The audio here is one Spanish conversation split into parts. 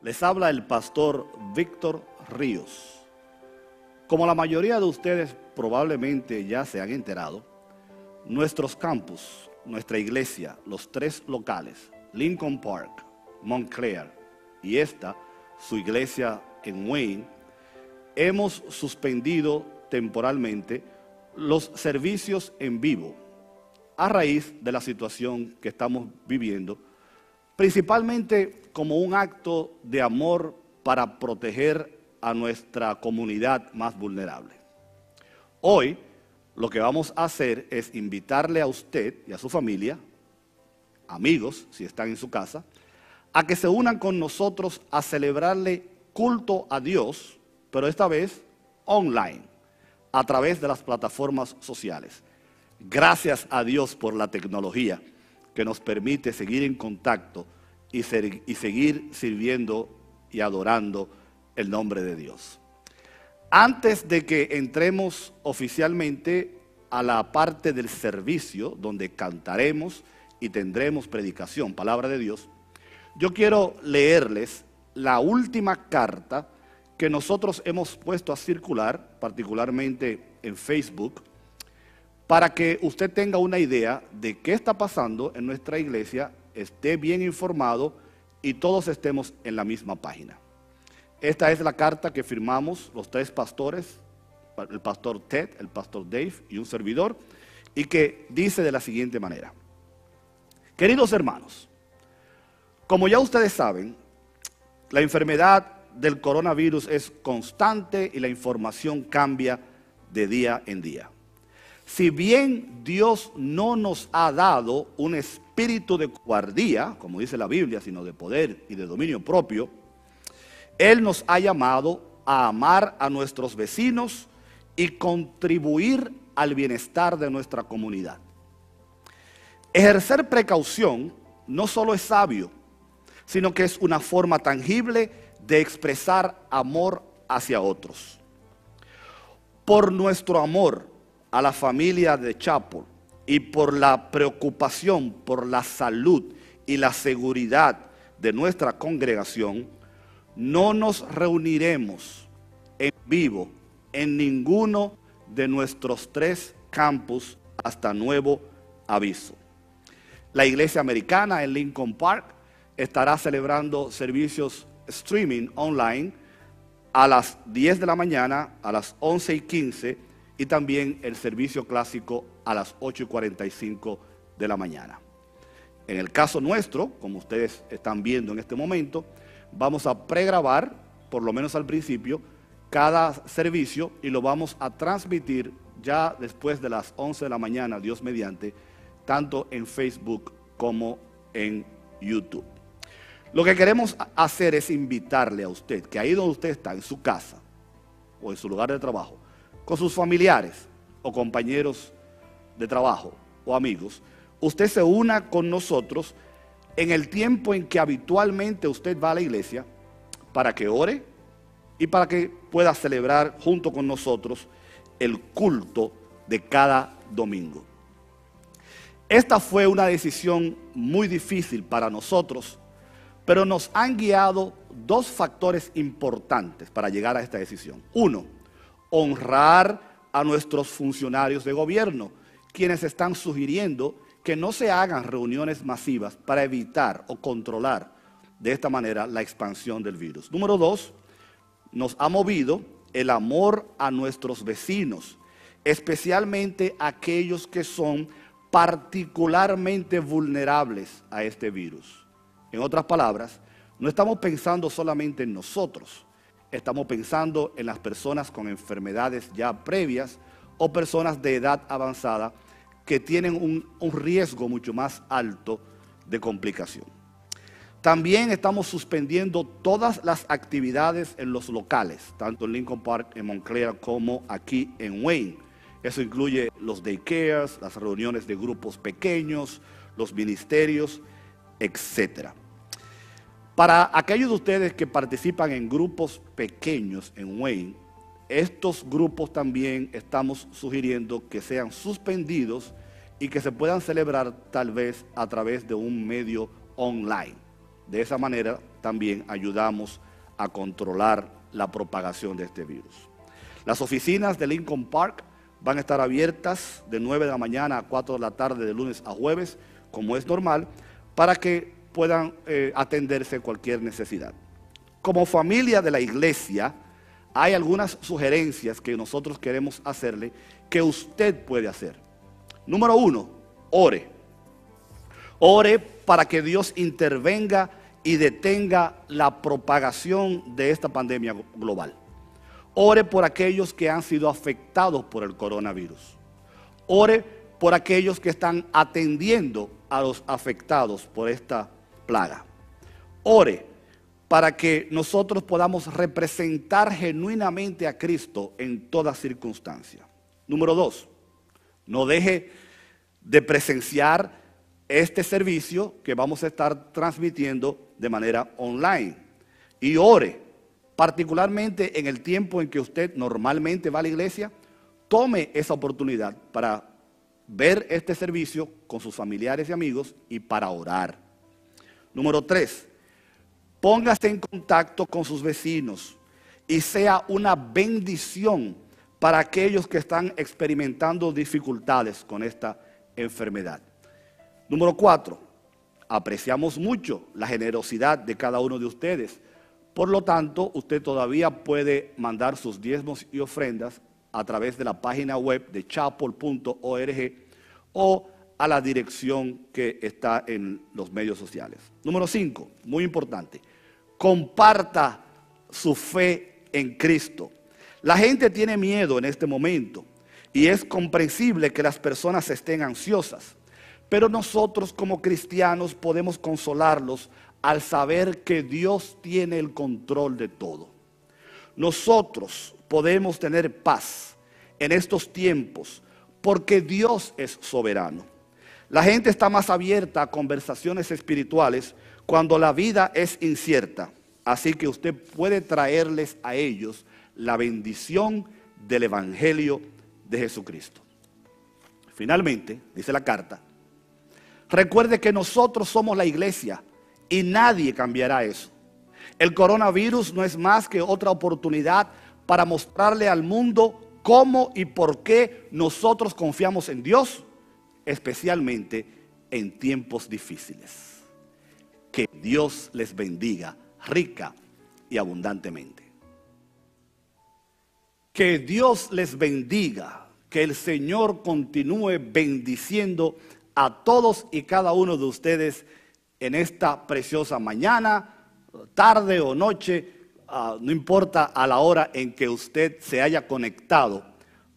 Les habla el pastor Víctor Ríos. Como la mayoría de ustedes probablemente ya se han enterado, nuestros campus, nuestra iglesia, los tres locales, Lincoln Park, Montclair y su iglesia en Wayne, hemos suspendido temporalmente los servicios en vivo a raíz de la situación que estamos viviendo, principalmente como un acto de amor para proteger a nuestra comunidad más vulnerable. Hoy lo que vamos a hacer es invitarle a usted y a su familia, amigos, si están en su casa, a que se unan con nosotros a celebrarle culto a Dios, pero esta vez online, a través de las plataformas sociales. Gracias a Dios por la tecnología que nos permite seguir en contacto y seguir sirviendo y adorando el nombre de Dios. Antes de que entremos oficialmente a la parte del servicio, donde cantaremos y tendremos predicación, palabra de Dios, yo quiero leerles la última carta que nosotros hemos puesto a circular, particularmente en Facebook, para que usted tenga una idea de qué está pasando en nuestra iglesia, esté bien informado y todos estemos en la misma página. Esta es la carta que firmamos los tres pastores, el pastor Ted, el pastor Dave y un servidor, y que dice de la siguiente manera: queridos hermanos, como ya ustedes saben, la enfermedad del coronavirus es constante y la información cambia de día en día. Si bien Dios no nos ha dado un espíritu de cobardía, como dice la Biblia, sino de poder y de dominio propio, Él nos ha llamado a amar a nuestros vecinos y contribuir al bienestar de nuestra comunidad. Ejercer precaución no solo es sabio, sino que es una forma tangible de expresar amor hacia otros. Por nuestro amor a la familia de Chapel y por la preocupación por la salud y la seguridad de nuestra congregación, no nos reuniremos en vivo en ninguno de nuestros tres campus hasta nuevo aviso. La iglesia americana en Lincoln Park estará celebrando servicios streaming online a las 10 de la mañana, a las 11:15 y también el servicio clásico a las 8:45 de la mañana. En el caso nuestro, como ustedes están viendo en este momento, vamos a pregrabar, por lo menos al principio, cada servicio y lo vamos a transmitir ya después de las 11 de la mañana, Dios mediante, tanto en Facebook como en YouTube. Lo que queremos hacer es invitarle a usted, que ahí donde usted está, en su casa o en su lugar de trabajo, con sus familiares o compañeros de trabajo o amigos, usted se una con nosotros en el tiempo en que habitualmente usted va a la iglesia para que ore y para que pueda celebrar junto con nosotros el culto de cada domingo. Esta fue una decisión muy difícil para nosotros, pero nos han guiado dos factores importantes para llegar a esta decisión. Uno, honrar a nuestros funcionarios de gobierno, quienes están sugiriendo que no se hagan reuniones masivas para evitar o controlar de esta manera la expansión del virus. Número dos, nos ha movido el amor a nuestros vecinos, especialmente aquellos que son particularmente vulnerables a este virus. En otras palabras, no estamos pensando solamente en nosotros, estamos pensando en las personas con enfermedades ya previas o personas de edad avanzada que tienen un riesgo mucho más alto de complicación. También estamos suspendiendo todas las actividades en los locales, tanto en Lincoln Park, en Montclair, como aquí en Wayne. Eso incluye los daycares, las reuniones de grupos pequeños, los ministerios, etcétera. Para aquellos de ustedes que participan en grupos pequeños en Wayne, estos grupos también estamos sugiriendo que sean suspendidos y que se puedan celebrar tal vez a través de un medio online. De esa manera también ayudamos a controlar la propagación de este virus. Las oficinas de Lincoln Park van a estar abiertas de 9 de la mañana a 4 de la tarde de lunes a jueves, como es normal, para que puedan atenderse cualquier necesidad. Como familia de la iglesia, hay algunas sugerencias que nosotros queremos hacerle que usted puede hacer. Número 1, ore. Ore para que Dios intervenga y detenga la propagación de esta pandemia global. Ore por aquellos que han sido afectados por el coronavirus. Ore por aquellos que están atendiendo a los afectados por esta plaga. Ore para que nosotros podamos representar genuinamente a Cristo en toda circunstancia. Número 2, no deje de presenciar este servicio que vamos a estar transmitiendo de manera online. Y ore, particularmente en el tiempo en que usted normalmente va a la iglesia, tome esa oportunidad para ver este servicio con sus familiares y amigos y para orar. Número 3, póngase en contacto con sus vecinos y sea una bendición para aquellos que están experimentando dificultades con esta enfermedad. Número 4, apreciamos mucho la generosidad de cada uno de ustedes. Por lo tanto, usted todavía puede mandar sus diezmos y ofrendas a través de la página web de chapel.org o a la dirección que está en los medios sociales. Número 5, muy importante, comparta su fe en Cristo. La gente tiene miedo en este momento y es comprensible que las personas estén ansiosas, pero nosotros como cristianos podemos consolarlos al saber que Dios tiene el control de todo. Nosotros podemos tener paz en estos tiempos porque Dios es soberano. La gente está más abierta a conversaciones espirituales cuando la vida es incierta. Así que usted puede traerles a ellos la bendición del Evangelio de Jesucristo. Finalmente, dice la carta, recuerde que nosotros somos la iglesia y nadie cambiará eso. El coronavirus no es más que otra oportunidad para mostrarle al mundo cómo y por qué nosotros confiamos en Dios, especialmente en tiempos difíciles. Que Dios les bendiga rica y abundantemente. Que Dios les bendiga, que el Señor continúe bendiciendo a todos y cada uno de ustedes en esta preciosa mañana, tarde o noche, no importa a la hora en que usted se haya conectado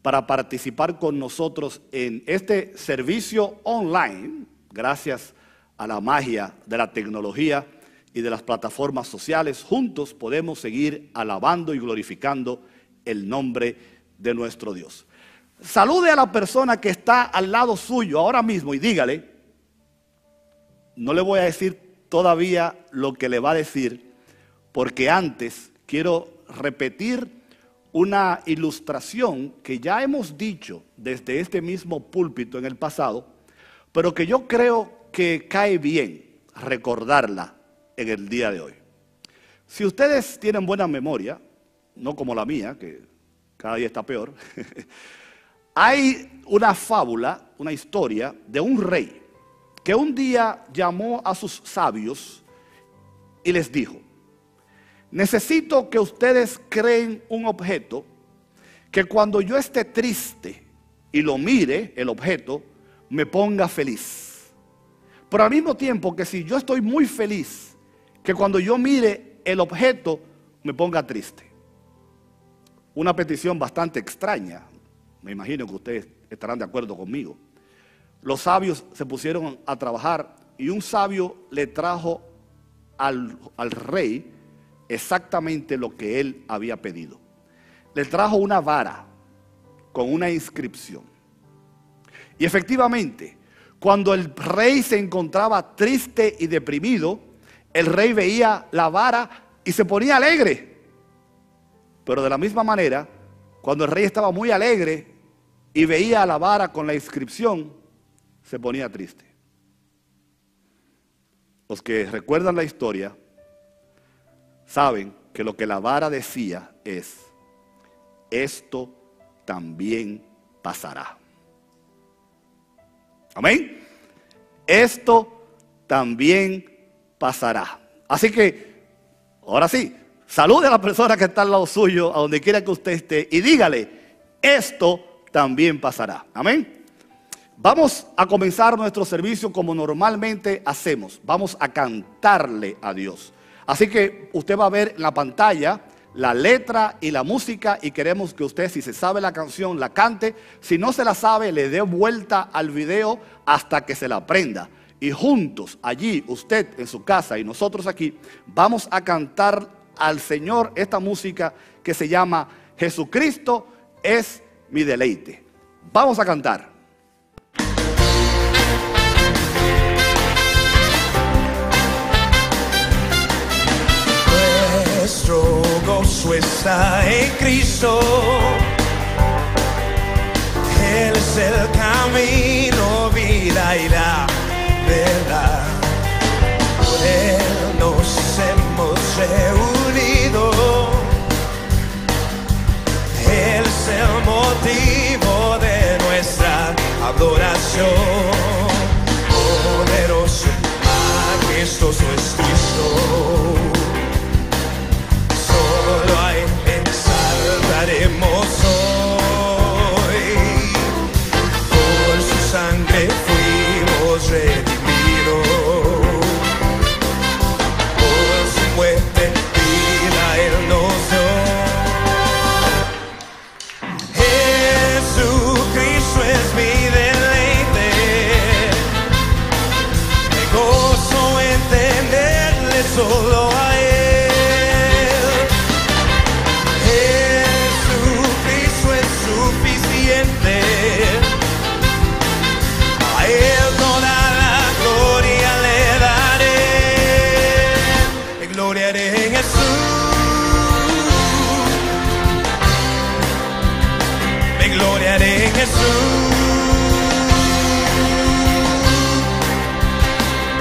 para participar con nosotros en este servicio online, gracias a la magia de la tecnología y de las plataformas sociales. Juntos podemos seguir alabando y glorificando el nombre de nuestro Dios. Salude a la persona que está al lado suyo ahora mismo y dígale, no le voy a decir todavía lo que le va a decir, porque antes quiero repetir una ilustración que ya hemos dicho desde este mismo púlpito en el pasado, pero que yo creo que cae bien recordarla en el día de hoy. Si ustedes tienen buena memoria, no como la mía, que cada día está peor, hay una fábula, una historia de un rey que un día llamó a sus sabios y les dijo, necesito que ustedes creen un objeto que cuando yo esté triste y lo mire, el objeto, me ponga feliz. Pero al mismo tiempo que si yo estoy muy feliz, que cuando yo mire el objeto, me ponga triste. Una petición bastante extraña, me imagino que ustedes estarán de acuerdo conmigo. Los sabios se pusieron a trabajar y un sabio le trajo al rey exactamente lo que él había pedido. Le trajo una vara con una inscripción. Y efectivamente, cuando el rey se encontraba triste y deprimido, el rey veía la vara y se ponía alegre. Pero de la misma manera, cuando el rey estaba muy alegre y veía la vara con la inscripción, se ponía triste. Los que recuerdan la historia saben que lo que la vara decía es: esto también pasará. Amén. Esto también pasará. Así que, ahora sí, salude a la persona que está al lado suyo, a donde quiera que usted esté, y dígale: esto también pasará. Amén. Vamos a comenzar nuestro servicio como normalmente hacemos. Vamos a cantarle a Dios. Así que usted va a ver en la pantalla la letra y la música, y queremos que usted, si se sabe la canción, la cante. Si no se la sabe, le dé vuelta al video hasta que se la aprenda. Y juntos, allí, usted en su casa y nosotros aquí, vamos a cantar al Señor esta música que se llama Jesucristo es mi deleite. Vamos a cantar. Nuestro gozo está en Cristo. Él es el camino, vida y la verdad. Por Él nos hemos reunido. Él es el motivo de nuestra adoración. Poderoso, majestuoso es Cristo. Solo a Él exaltaremos hoy. Por su sangre fuimos redimidos. Por su muerte vida Él nos dio. Jesucristo es mi deleite. Me gozo en tenerle solo a Él. A Él toda la gloria le daré. Me gloriaré en Jesús. Me gloriaré en Jesús.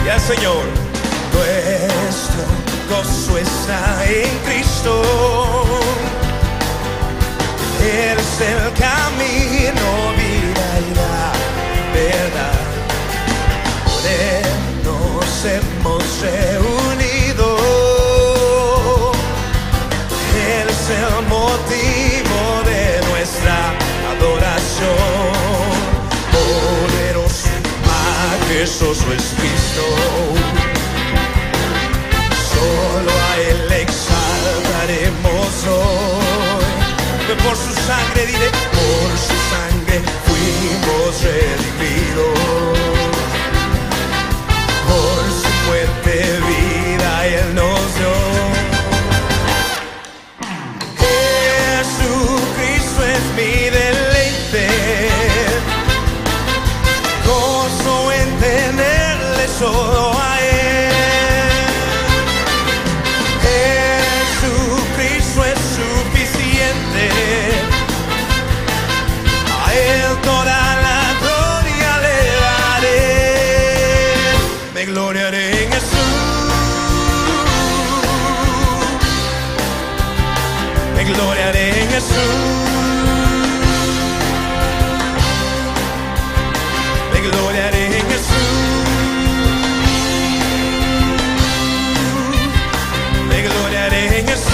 Ya, Señor. Nuestro gozo está en Cristo. Él es el camino, vida y la verdad. Por Él nos hemos reunido. Él es el motivo de nuestra adoración. Poderoso, majestuoso es Cristo. Solo a Él exaltaremos hoy. Por su sangre, diré, por su sangre fuimos redimidos. Por su muerte vida Él nos dio. Jesucristo es mi deleite. Gozo en tenerle solo a Él. Jesucristo es suficiente. A Él toda la gloria le daré. Me gloriaré en Jesús. Me gloriaré en Jesús. Me gloriaré en Jesús. Me gloriaré en Jesús.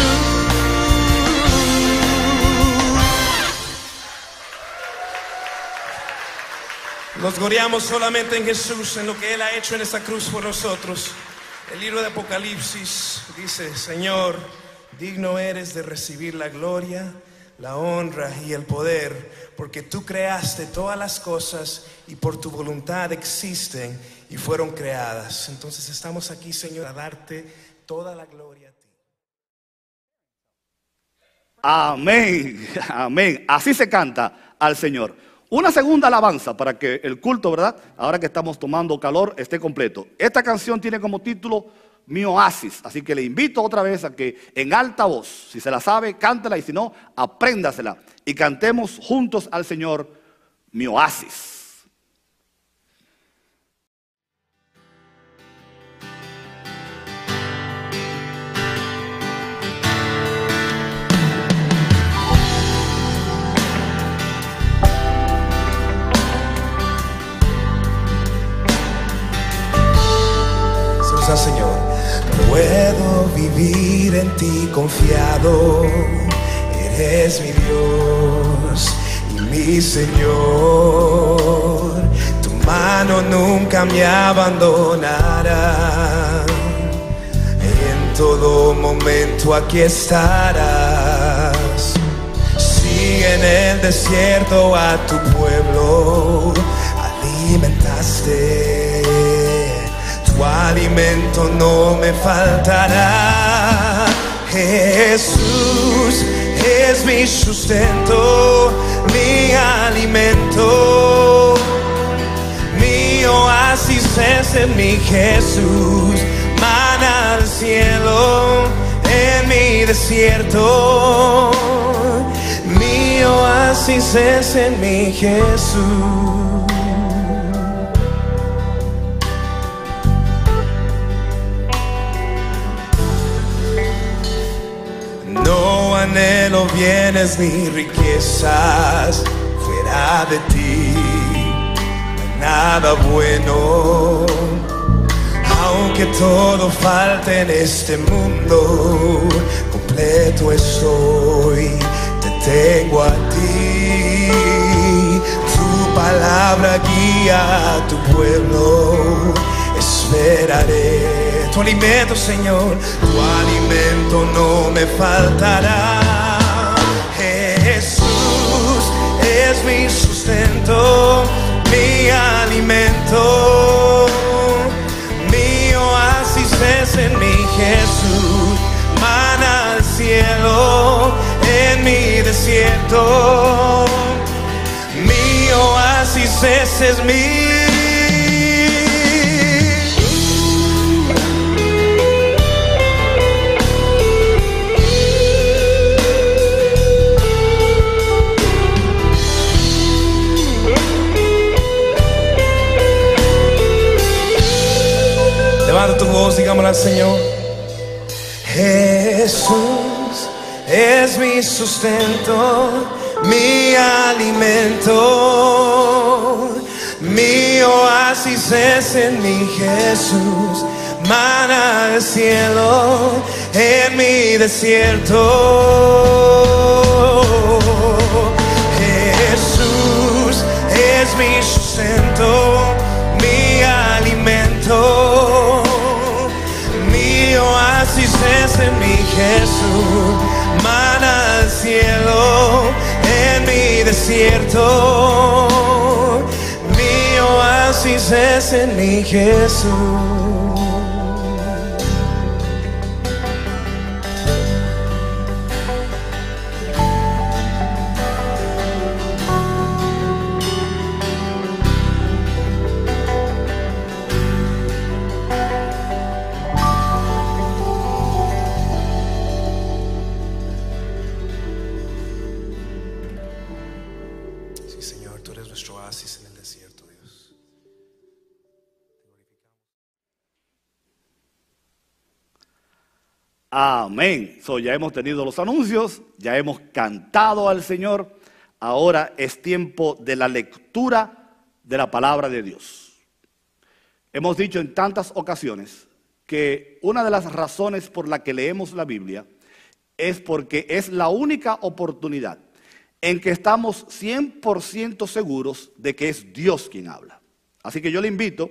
Nos gloriamos solamente en Jesús, en lo que Él ha hecho en esta cruz por nosotros. El libro de Apocalipsis dice: Señor, digno eres de recibir la gloria, la honra y el poder, porque tú creaste todas las cosas y por tu voluntad existen y fueron creadas. Entonces estamos aquí, Señor, a darte toda la gloria a ti. Amén, amén. Así se canta al Señor. Una segunda alabanza para que el culto, ¿verdad?, ahora que estamos tomando calor, esté completo. Esta canción tiene como título Mi Oasis, así que le invito otra vez a que en alta voz, si se la sabe, cántela, y si no, apréndasela y cantemos juntos al Señor Mi Oasis. vivir en ti confiado. Eres mi Dios y mi Señor. Tu mano nunca me abandonará. En todo momento aquí estarás. Si en el desierto a tu pueblo alimentaste, tu alimento no me faltará. Jesús es mi sustento, mi alimento, mi oasis es en mi Jesús, mana al cielo en mi desierto, mi oasis es en mi Jesús. No anhelo bienes ni riquezas fuera de ti, no hay nada bueno. Aunque todo falte en este mundo, completo estoy, te tengo a ti. Tu palabra guía a tu pueblo, esperaré. Tu alimento, Señor, tu alimento no me faltará. Jesús es mi sustento, mi alimento, mi oasis es en mi Jesús, mana al cielo en mi desierto, mi oasis ese es mi. Levanta tu voz, digámosle al Señor. Jesús es mi sustento, mi alimento, mi oasis es en mi Jesús, mana al cielo en mi desierto. Jesús es mi sustento, mi alimento, mi oasis es en mi Jesús, mana al cielo en mi desierto, mi oasis es en mi Jesús. Amén. Ya hemos tenido los anuncios, ya hemos cantado al Señor. Ahora es tiempo de la lectura de la palabra de Dios. Hemos dicho en tantas ocasiones que una de las razones por la que leemos la Biblia es porque es la única oportunidad en que estamos 100% seguros de que es Dios quien habla. Así que yo le invito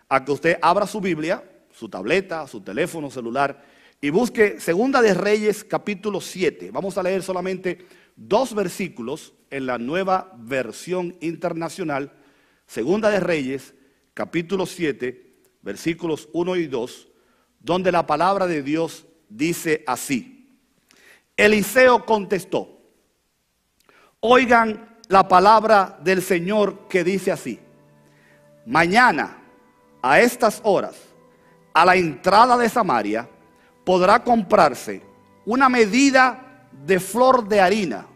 a que usted abra su Biblia, su tableta, su teléfono celular, y busque Segunda de Reyes capítulo 7. Vamos a leer solamente 2 versículos en la Nueva Versión Internacional. Segunda de Reyes capítulo 7, versículos 1 y 2, donde la palabra de Dios dice así. Eliseo contestó: oigan la palabra del Señor que dice así. Mañana, a estas horas, a la entrada de Samaria, podrá comprarse una medida de flor de harina,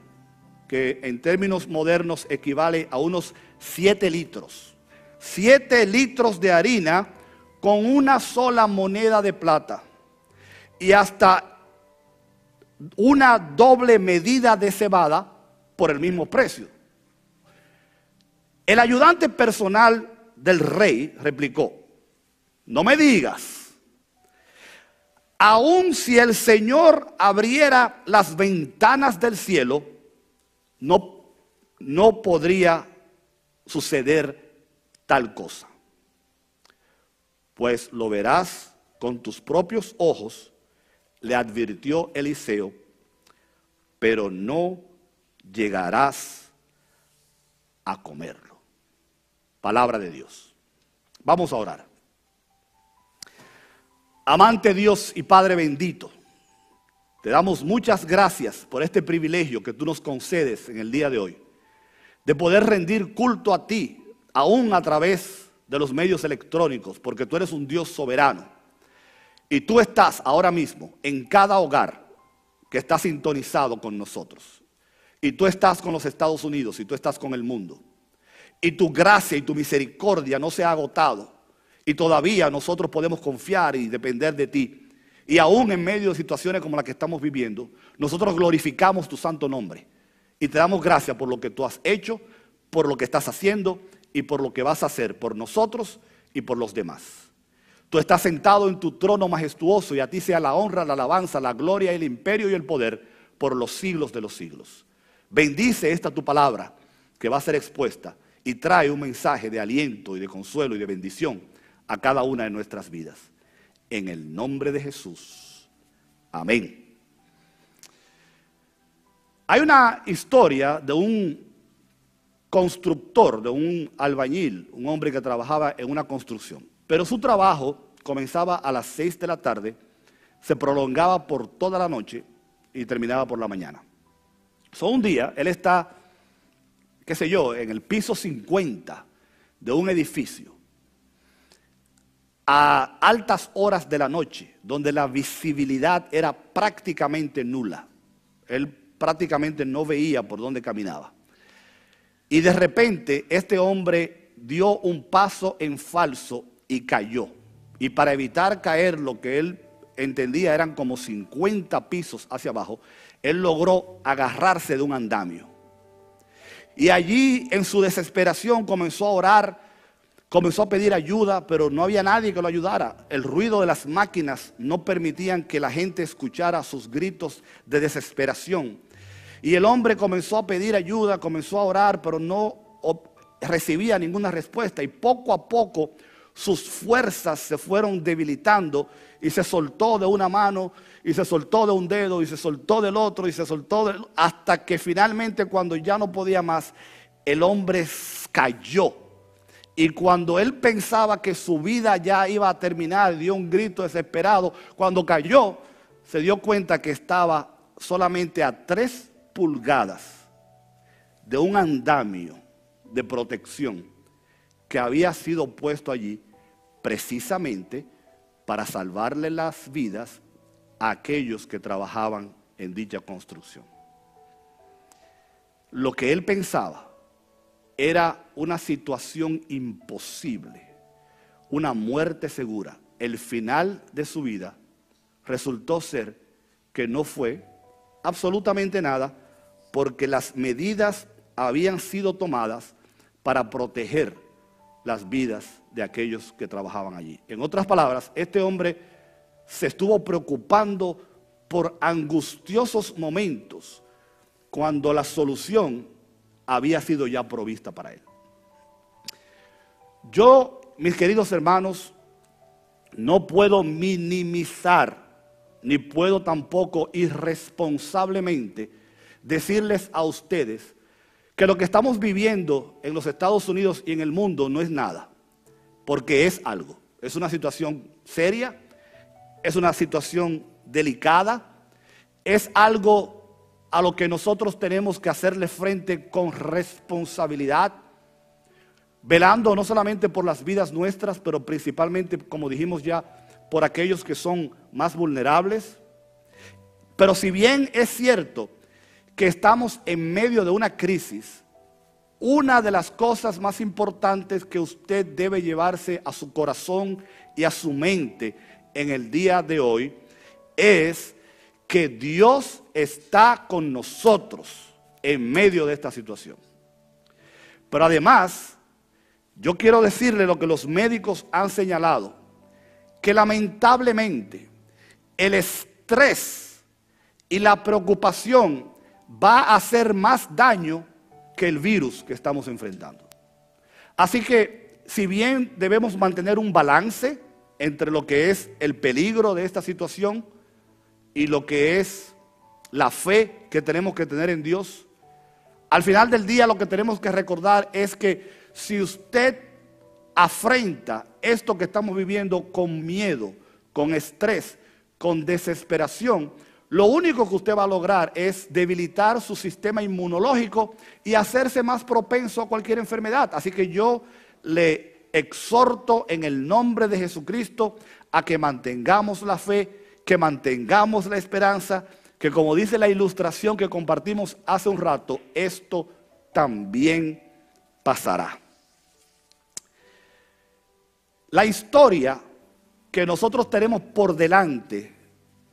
que en términos modernos equivale a unos 7 litros. 7 litros de harina con una sola moneda de plata y hasta una doble medida de cebada por el mismo precio. El ayudante personal del rey replicó: no me digas, Aun si el Señor abriera las ventanas del cielo, no podría suceder tal cosa. Pues lo verás con tus propios ojos, le advirtió Eliseo, pero no llegarás a comerlo. Palabra de Dios. Vamos a orar. Amante Dios y Padre bendito, te damos muchas gracias por este privilegio que tú nos concedes en el día de hoy, de poder rendir culto a ti, aún a través de los medios electrónicos, porque tú eres un Dios soberano. Y tú estás ahora mismo en cada hogar que está sintonizado con nosotros. Y tú estás con los Estados Unidos y tú estás con el mundo. Y tu gracia y tu misericordia no se ha agotado. Y todavía nosotros podemos confiar y depender de ti. Y aún en medio de situaciones como la que estamos viviendo, nosotros glorificamos tu santo nombre. Y te damos gracias por lo que tú has hecho, por lo que estás haciendo y por lo que vas a hacer por nosotros y por los demás. Tú estás sentado en tu trono majestuoso y a ti sea la honra, la alabanza, la gloria, el imperio y el poder por los siglos de los siglos. Bendice esta tu palabra que va a ser expuesta y trae un mensaje de aliento y de consuelo y de bendición a cada una de nuestras vidas. En el nombre de Jesús. Amén. Hay una historia de un constructor, de un albañil, un hombre que trabajaba en una construcción. Pero su trabajo comenzaba a las 6 de la tarde, se prolongaba por toda la noche y terminaba por la mañana. Un día él está, qué sé yo, en el piso 50 de un edificio, a altas horas de la noche, donde la visibilidad era prácticamente nula. Él prácticamente no veía por dónde caminaba. Y de repente este hombre dio un paso en falso y cayó. Y para evitar caer, lo que él entendía eran como 50 pisos hacia abajo, él logró agarrarse de un andamio. Y allí en su desesperación comenzó a orar, comenzó a pedir ayuda, pero no había nadie que lo ayudara. El ruido de las máquinas no permitían que la gente escuchara sus gritos de desesperación. Y el hombre comenzó a pedir ayuda, comenzó a orar, pero no recibía ninguna respuesta. Y poco a poco sus fuerzas se fueron debilitando y se soltó de una mano y se soltó de un dedo y se soltó del otro y se soltó hasta que finalmente, cuando ya no podía más, el hombre cayó. Y cuando él pensaba que su vida ya iba a terminar, dio un grito desesperado. Cuando cayó, se dio cuenta que estaba solamente a 3 pulgadas de un andamio de protección que había sido puesto allí precisamente para salvarle las vidas a aquellos que trabajaban en dicha construcción. Lo que él pensaba era una situación imposible, una muerte segura. El final de su vida resultó ser que no fue absolutamente nada, porque las medidas habían sido tomadas para proteger las vidas de aquellos que trabajaban allí. En otras palabras, este hombre se estuvo preocupando por angustiosos momentos cuando la solución había sido ya provista para él. Yo, mis queridos hermanos, no puedo minimizar, ni puedo tampoco irresponsablemente decirles a ustedes que lo que estamos viviendo en los Estados Unidos y en el mundo no es nada, porque es algo. Es una situación seria, es una situación delicada, es algo a lo que nosotros tenemos que hacerle frente con responsabilidad, velando no solamente por las vidas nuestras, pero principalmente, como dijimos ya, por aquellos que son más vulnerables. Pero si bien es cierto que estamos en medio de una crisis, una de las cosas más importantes que usted debe llevarse a su corazón y a su mente en el día de hoy es que Dios está con nosotros en medio de esta situación. Pero además, yo quiero decirle lo que los médicos han señalado, que lamentablemente el estrés y la preocupación va a hacer más daño que el virus que estamos enfrentando. Así que, si bien debemos mantener un balance entre lo que es el peligro de esta situación y lo que es la fe que tenemos que tener en Dios, al final del día lo que tenemos que recordar es que si usted afrenta esto que estamos viviendo con miedo, con estrés, con desesperación, lo único que usted va a lograr es debilitar su sistema inmunológico y hacerse más propenso a cualquier enfermedad. Así que yo le exhorto en el nombre de Jesucristo a que mantengamos la fe, que mantengamos la esperanza, que como dice la ilustración que compartimos hace un rato, esto también pasará. La historia que nosotros tenemos por delante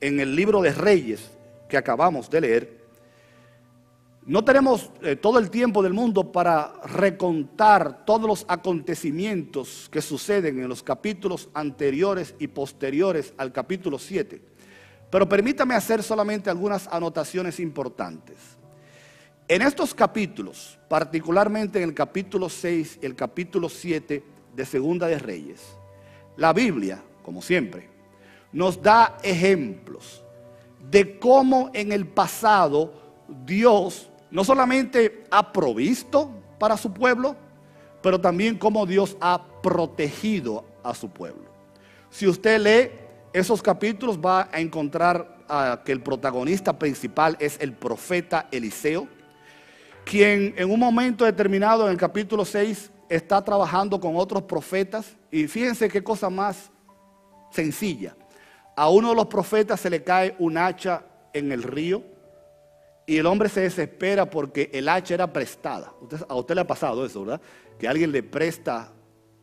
en el libro de Reyes que acabamos de leer, no tenemos todo el tiempo del mundo para recontar todos los acontecimientos que suceden en los capítulos anteriores y posteriores al capítulo 7. Pero permítame hacer solamente algunas anotaciones importantes. En estos capítulos, particularmente en el capítulo 6 y el capítulo 7 de Segunda de Reyes, la Biblia, como siempre, nos da ejemplos de cómo en el pasado Dios no solamente ha provisto para su pueblo, pero también cómo Dios ha protegido a su pueblo. Si usted lee esos capítulos va a encontrar que el protagonista principal es el profeta Eliseo, quien en un momento determinado en el capítulo 6 está trabajando con otros profetas, y fíjense qué cosa más sencilla. A uno de los profetas se le cae un hacha en el río y el hombre se desespera porque el hacha era prestada. A usted le ha pasado eso, ¿verdad? Que alguien le presta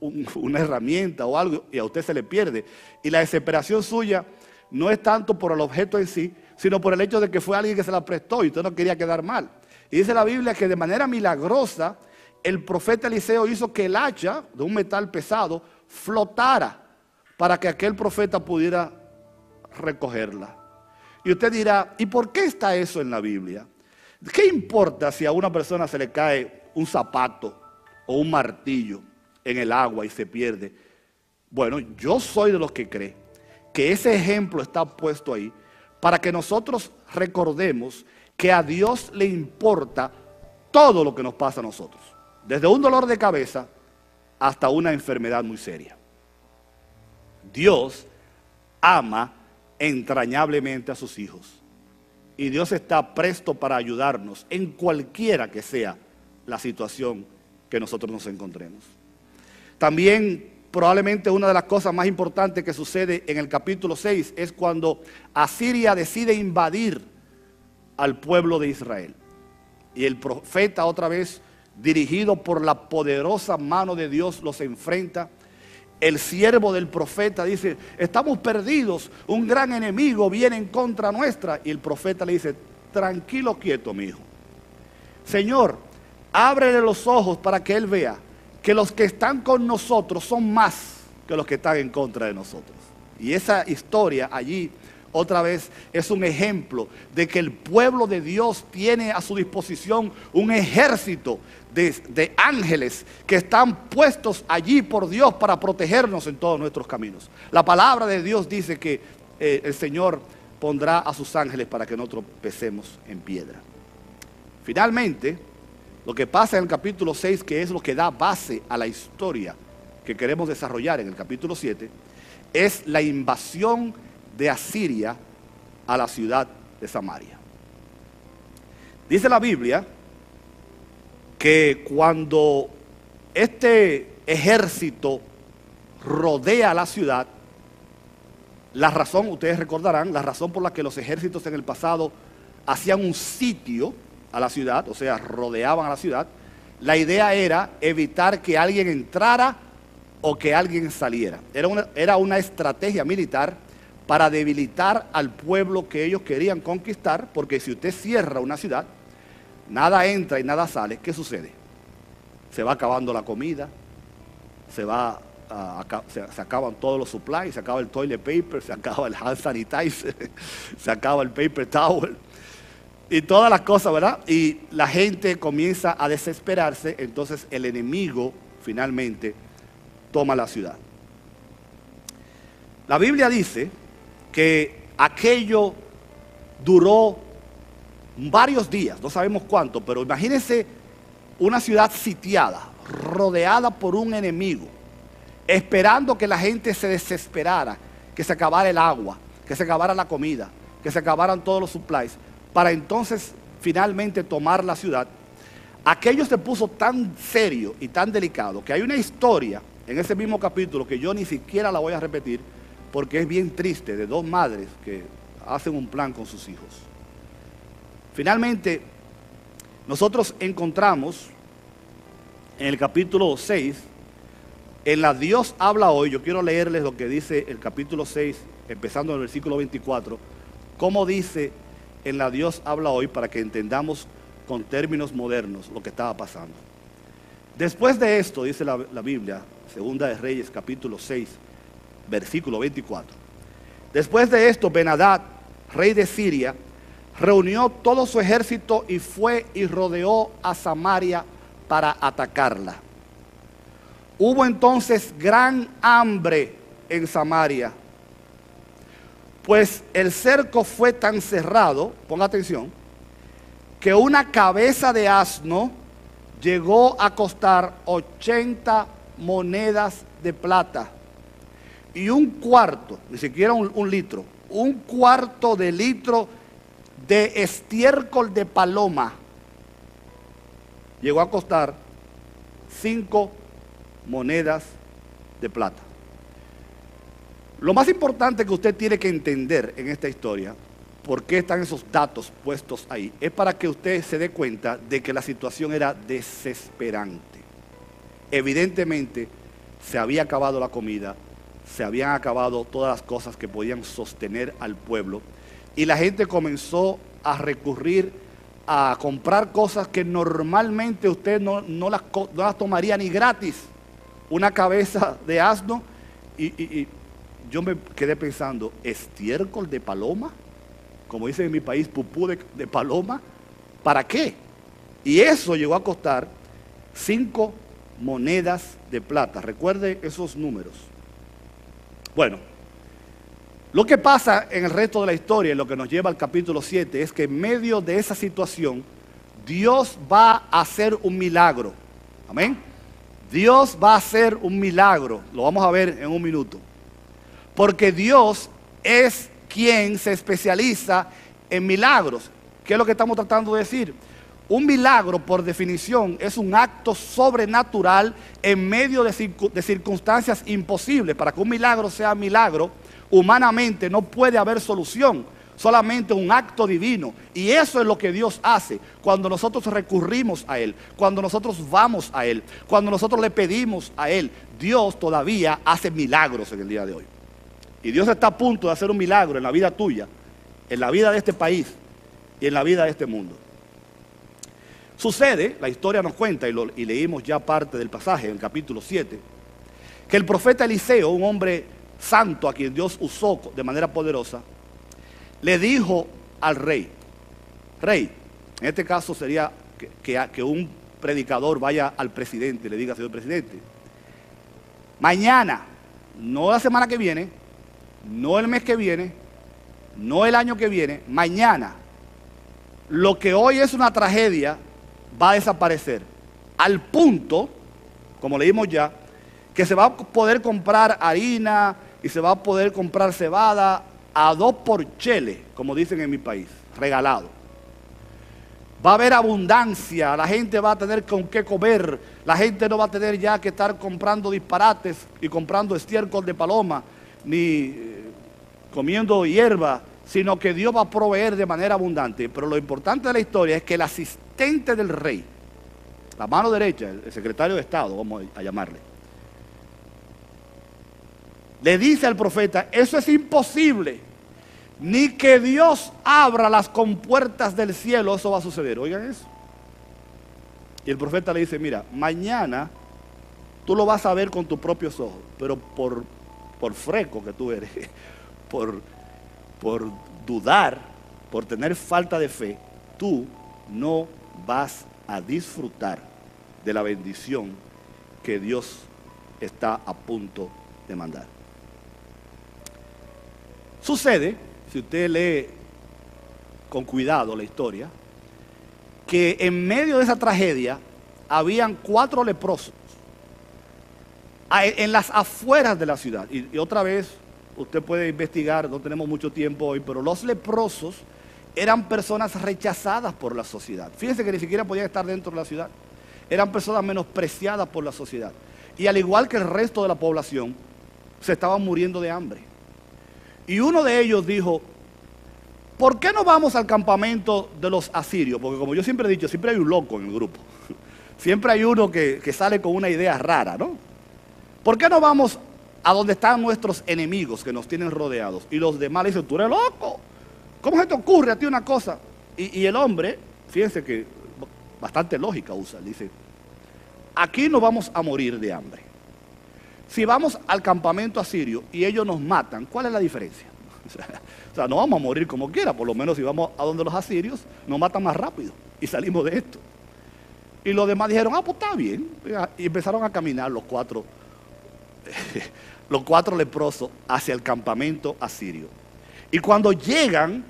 una herramienta o algo y a usted se le pierde. Y la desesperación suya no es tanto por el objeto en sí, sino por el hecho de que fue alguien que se la prestó y usted no quería quedar mal. Y dice la Biblia que de manera milagrosa el profeta Eliseo hizo que el hacha de un metal pesado flotara para que aquel profeta pudiera recogerla. Y usted dirá, ¿y por qué está eso en la Biblia? ¿Qué importa si a una persona se le cae un zapato o un martillo en el agua y se pierde? Bueno, yo soy de los que cree que ese ejemplo está puesto ahí para que nosotros recordemos que a Dios le importa todo lo que nos pasa a nosotros, desde un dolor de cabeza hasta una enfermedad muy seria. Dios ama entrañablemente a sus hijos y Dios está presto para ayudarnos en cualquiera que sea la situación que nosotros nos encontremos. También probablemente una de las cosas más importantes que sucede en el capítulo 6 es cuando Asiria decide invadir al pueblo de Israel. Y el profeta, otra vez dirigido por la poderosa mano de Dios, los enfrenta. El siervo del profeta dice, estamos perdidos, un gran enemigo viene en contra nuestra. Y el profeta le dice, tranquilo, quieto, mi hijo. Señor, ábrele los ojos para que él vea que los que están con nosotros son más que los que están en contra de nosotros. Y esa historia allí, otra vez, es un ejemplo de que el pueblo de Dios tiene a su disposición un ejército de ángeles que están puestos allí por Dios para protegernos en todos nuestros caminos. La palabra de Dios dice que el Señor pondrá a sus ángeles para que no tropecemos en piedra. Finalmente, lo que pasa en el capítulo 6, que es lo que da base a la historia que queremos desarrollar en el capítulo 7, es la invasión de Asiria a la ciudad de Samaria. Dice la Biblia que cuando este ejército rodea la ciudad, la razón, ustedes recordarán, la razón por la que los ejércitos en el pasado hacían un sitio a la ciudad, o sea, rodeaban a la ciudad, la idea era evitar que alguien entrara o que alguien saliera. Era una estrategia militar para debilitar al pueblo que ellos querían conquistar, porque si usted cierra una ciudad, nada entra y nada sale, ¿qué sucede? Se va acabando la comida, se va se acaban todos los supplies, se acaba el toilet paper, se acaba el hand sanitizer, se acaba el paper towel y todas las cosas, ¿verdad? Y la gente comienza a desesperarse, entonces el enemigo finalmente toma la ciudad. La Biblia dice que aquello duró varios días, no sabemos cuánto, pero imagínense una ciudad sitiada, rodeada por un enemigo, esperando que la gente se desesperara, que se acabara el agua, que se acabara la comida, que se acabaran todos los supplies, para entonces finalmente tomar la ciudad. Aquello se puso tan serio y tan delicado que hay una historia en ese mismo capítulo que yo ni siquiera la voy a repetir porque es bien triste, de dos madres que hacen un plan con sus hijos. Finalmente, nosotros encontramos en el capítulo 6, en la Dios habla hoy, yo quiero leerles lo que dice el capítulo 6, empezando en el versículo 24, cómo dice en la Dios habla hoy para que entendamos con términos modernos lo que estaba pasando. Después de esto, dice la Biblia, Segunda de Reyes, capítulo 6, versículo 24. Después de esto, Ben-Hadad, rey de Siria, reunió todo su ejército y fue y rodeó a Samaria para atacarla. Hubo entonces gran hambre en Samaria, pues el cerco fue tan cerrado, ponga atención, que una cabeza de asno llegó a costar 80 monedas de plata y un cuarto, ni siquiera un litro, un cuarto de litro de estiércol de paloma llegó a costar 5 monedas de plata. Lo más importante que usted tiene que entender en esta historia, por qué están esos datos puestos ahí, es para que usted se dé cuenta de que la situación era desesperante. Evidentemente se había acabado la comida, se habían acabado todas las cosas que podían sostener al pueblo y la gente comenzó a recurrir a comprar cosas que normalmente usted no las tomaría ni gratis. Una cabeza de asno y yo me quedé pensando, ¿estiércol de paloma? Como dicen en mi país, pupú de paloma, ¿para qué? Y eso llegó a costar 5 monedas de plata. Recuerde esos números. Bueno, lo que pasa en el resto de la historia, lo que nos lleva al capítulo 7, es que en medio de esa situación, Dios va a hacer un milagro. Amén. Dios va a hacer un milagro. Lo vamos a ver en un minuto. Porque Dios es quien se especializa en milagros. ¿Qué es lo que estamos tratando de decir? Un milagro, por definición, es un acto sobrenatural en medio de circunstancias imposibles. Para que un milagro sea milagro, humanamente no puede haber solución, solamente un acto divino. Y eso es lo que Dios hace cuando nosotros recurrimos a Él, cuando nosotros vamos a Él, cuando nosotros le pedimos a Él. Dios todavía hace milagros en el día de hoy. Y Dios está a punto de hacer un milagro en la vida tuya, en la vida de este país y en la vida de este mundo. Sucede, la historia nos cuenta, y leímos ya parte del pasaje en el capítulo 7, que el profeta Eliseo, un hombre santo a quien Dios usó de manera poderosa, le dijo al rey, en este caso sería que un predicador vaya al presidente y le diga, señor presidente, mañana, no la semana que viene, no el mes que viene, no el año que viene, mañana, lo que hoy es una tragedia va a desaparecer, al punto, como leímos ya, que se va a poder comprar harina y se va a poder comprar cebada a 2 por chele, como dicen en mi país, regalado. Va a haber abundancia, la gente va a tener con qué comer, la gente no va a tener ya que estar comprando disparates y comprando estiércol de paloma, ni comiendo hierba, sino que Dios va a proveer de manera abundante. Pero lo importante de la historia es que el asistente del rey, la mano derecha, el secretario de Estado, vamos a llamarle, le dice al profeta, eso es imposible, ni que Dios abra las compuertas del cielo, eso va a suceder. Oigan eso. Y el profeta le dice, mira, mañana tú lo vas a ver con tus propios ojos, pero por freco que tú eres, por dudar, por tener falta de fe, tú no vas a disfrutar de la bendición que Dios está a punto de mandar. Sucede, si usted lee con cuidado la historia, que en medio de esa tragedia habían 4 leprosos en las afueras de la ciudad. Y otra vez, usted puede investigar, no tenemos mucho tiempo hoy, pero los leprosos eran personas rechazadas por la sociedad. Fíjense que ni siquiera podían estar dentro de la ciudad. Eran personas menospreciadas por la sociedad. Y al igual que el resto de la población, se estaban muriendo de hambre. Y uno de ellos dijo, ¿por qué no vamos al campamento de los asirios? Porque como yo siempre he dicho, siempre hay un loco en el grupo. Siempre hay uno que sale con una idea rara, ¿no? ¿Por qué no vamos a donde están nuestros enemigos que nos tienen rodeados? Y los demás le dicen, tú eres loco. ¿Cómo se te ocurre a ti una cosa? Y el hombre, fíjense que bastante lógica usa, dice, aquí no vamos a morir de hambre. Si vamos al campamento asirio y ellos nos matan, ¿cuál es la diferencia? O sea, no vamos a morir como quiera, por lo menos si vamos a donde los asirios, nos matan más rápido y salimos de esto. Y los demás dijeron, pues está bien. Y empezaron a caminar los 4 leprosos hacia el campamento asirio. Y cuando llegan,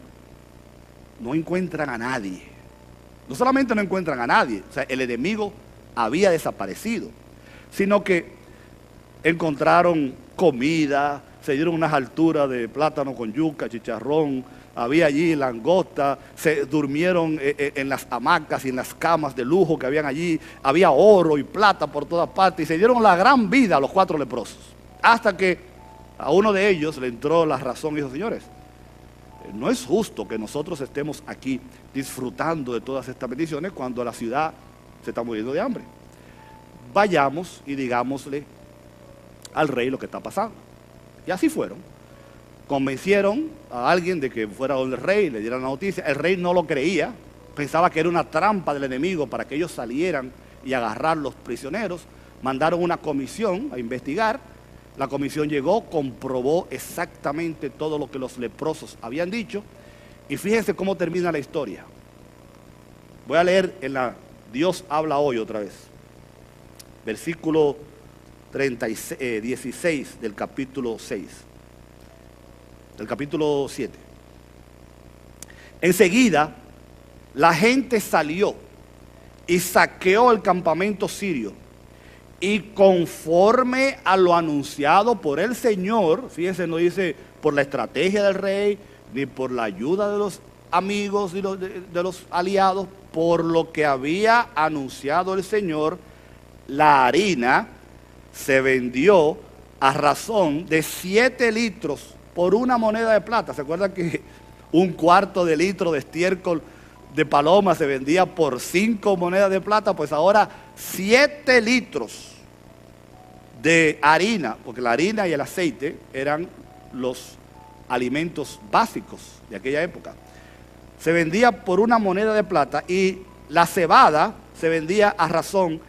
no encuentran a nadie. No solamente no encuentran a nadie, o sea, el enemigo había desaparecido, sino que encontraron comida, se dieron unas alturas de plátano con yuca, chicharrón, había allí langosta, se durmieron en las hamacas y en las camas de lujo que habían allí, había oro y plata por todas partes, y se dieron la gran vida a los 4 leprosos, hasta que a uno de ellos le entró la razón y dijo, señores, no es justo que nosotros estemos aquí disfrutando de todas estas bendiciones cuando la ciudad se está muriendo de hambre. Vayamos y digámosle al rey lo que está pasando. Y así fueron. Convencieron a alguien de que fuera donde el rey, le dieran la noticia. El rey no lo creía, pensaba que era una trampa del enemigo para que ellos salieran y agarrar los prisioneros. Mandaron una comisión a investigar. La comisión llegó, comprobó exactamente todo lo que los leprosos habían dicho. Y fíjense cómo termina la historia. Voy a leer en la Dios habla hoy otra vez. Versículo 16 del capítulo 6. Del capítulo 7. Enseguida, la gente salió y saqueó el campamento sirio. Y conforme a lo anunciado por el Señor, fíjense, no dice por la estrategia del rey, ni por la ayuda de los amigos y de los aliados, por lo que había anunciado el Señor, la harina se vendió a razón de 7 litros por 1 moneda de plata. ¿Se acuerdan que 1/4 de litro de estiércol de paloma se vendía por 5 monedas de plata? Pues ahora 7 litros de harina, porque la harina y el aceite eran los alimentos básicos de aquella época. Se vendía por 1 moneda de plata y la cebada se vendía a razón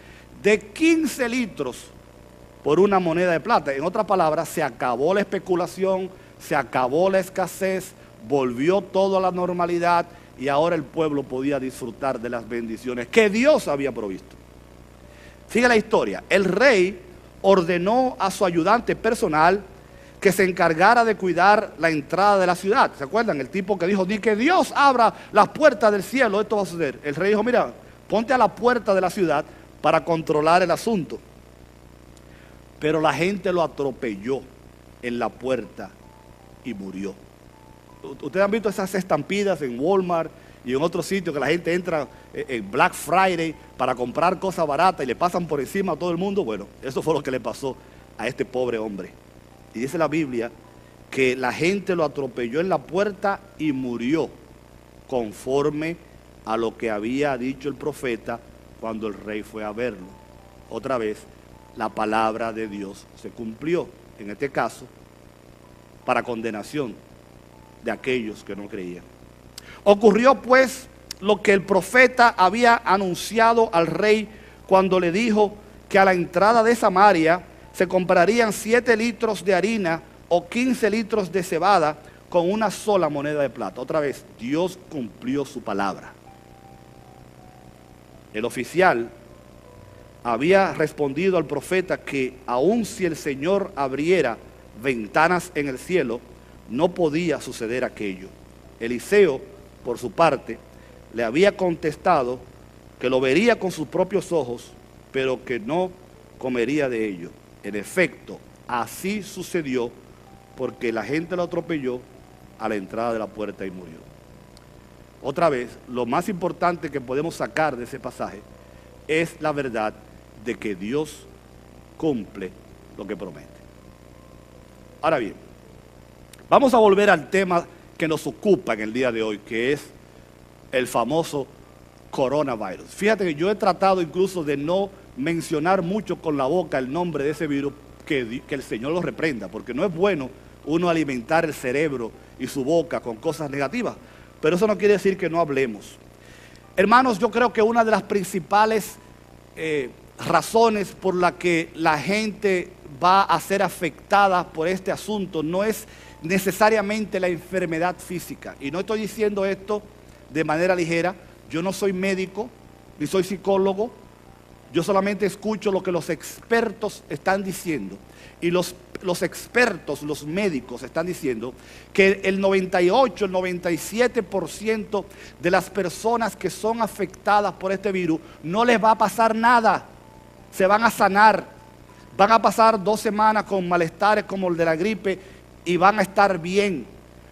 de 15 litros por 1 moneda de plata. En otras palabras, se acabó la especulación, se acabó la escasez, volvió todo a la normalidad y ahora el pueblo podía disfrutar de las bendiciones que Dios había provisto. Sigue la historia. El rey ordenó a su ayudante personal que se encargara de cuidar la entrada de la ciudad. ¿Se acuerdan? El tipo que dijo, ni que Dios abra las puertas del cielo, esto va a suceder. El rey dijo, mira, ponte a la puerta de la ciudad para controlar el asunto. Pero la gente lo atropelló en la puerta y murió. Ustedes han visto esas estampidas en Walmart y en otros sitios que la gente entra en Black Friday para comprar cosas baratas y le pasan por encima a todo el mundo. Bueno, eso fue lo que le pasó a este pobre hombre. Y dice la Biblia que la gente lo atropelló en la puerta y murió conforme a lo que había dicho el profeta cuando el rey fue a verlo. Otra vez, la palabra de Dios se cumplió, en este caso, para condenación de aquellos que no creían. Ocurrió pues lo que el profeta había anunciado al rey cuando le dijo que a la entrada de Samaria se comprarían 7 litros de harina o 15 litros de cebada con una sola moneda de plata. Otra vez, Dios cumplió su palabra. El oficial había respondido al profeta que aun si el Señor abriera ventanas en el cielo, no podía suceder aquello. Eliseo, por su parte, le había contestado que lo vería con sus propios ojos, pero que no comería de ello. En efecto, así sucedió, porque la gente lo atropelló a la entrada de la puerta y murió. Otra vez, lo más importante que podemos sacar de ese pasaje es la verdad de que Dios cumple lo que promete. Ahora bien, vamos a volver al tema que nos ocupa en el día de hoy, que es el famoso coronavirus. Fíjate que yo he tratado incluso de no mencionar mucho con la boca el nombre de ese virus, que el Señor lo reprenda, porque no es bueno uno alimentar el cerebro y su boca con cosas negativas, pero eso no quiere decir que no hablemos. Hermanos, yo creo que una de las principales razones por la que la gente va a ser afectada por este asunto no es necesariamente la enfermedad física, y no estoy diciendo esto de manera ligera. Yo no soy médico, ni soy psicólogo, yo solamente escucho lo que los expertos están diciendo. Y los expertos, los médicos están diciendo que el 98, el 97% de las personas que son afectadas por este virus no les va a pasar nada, se van a sanar, van a pasar 2 semanas con malestares como el de la gripe y van a estar bien,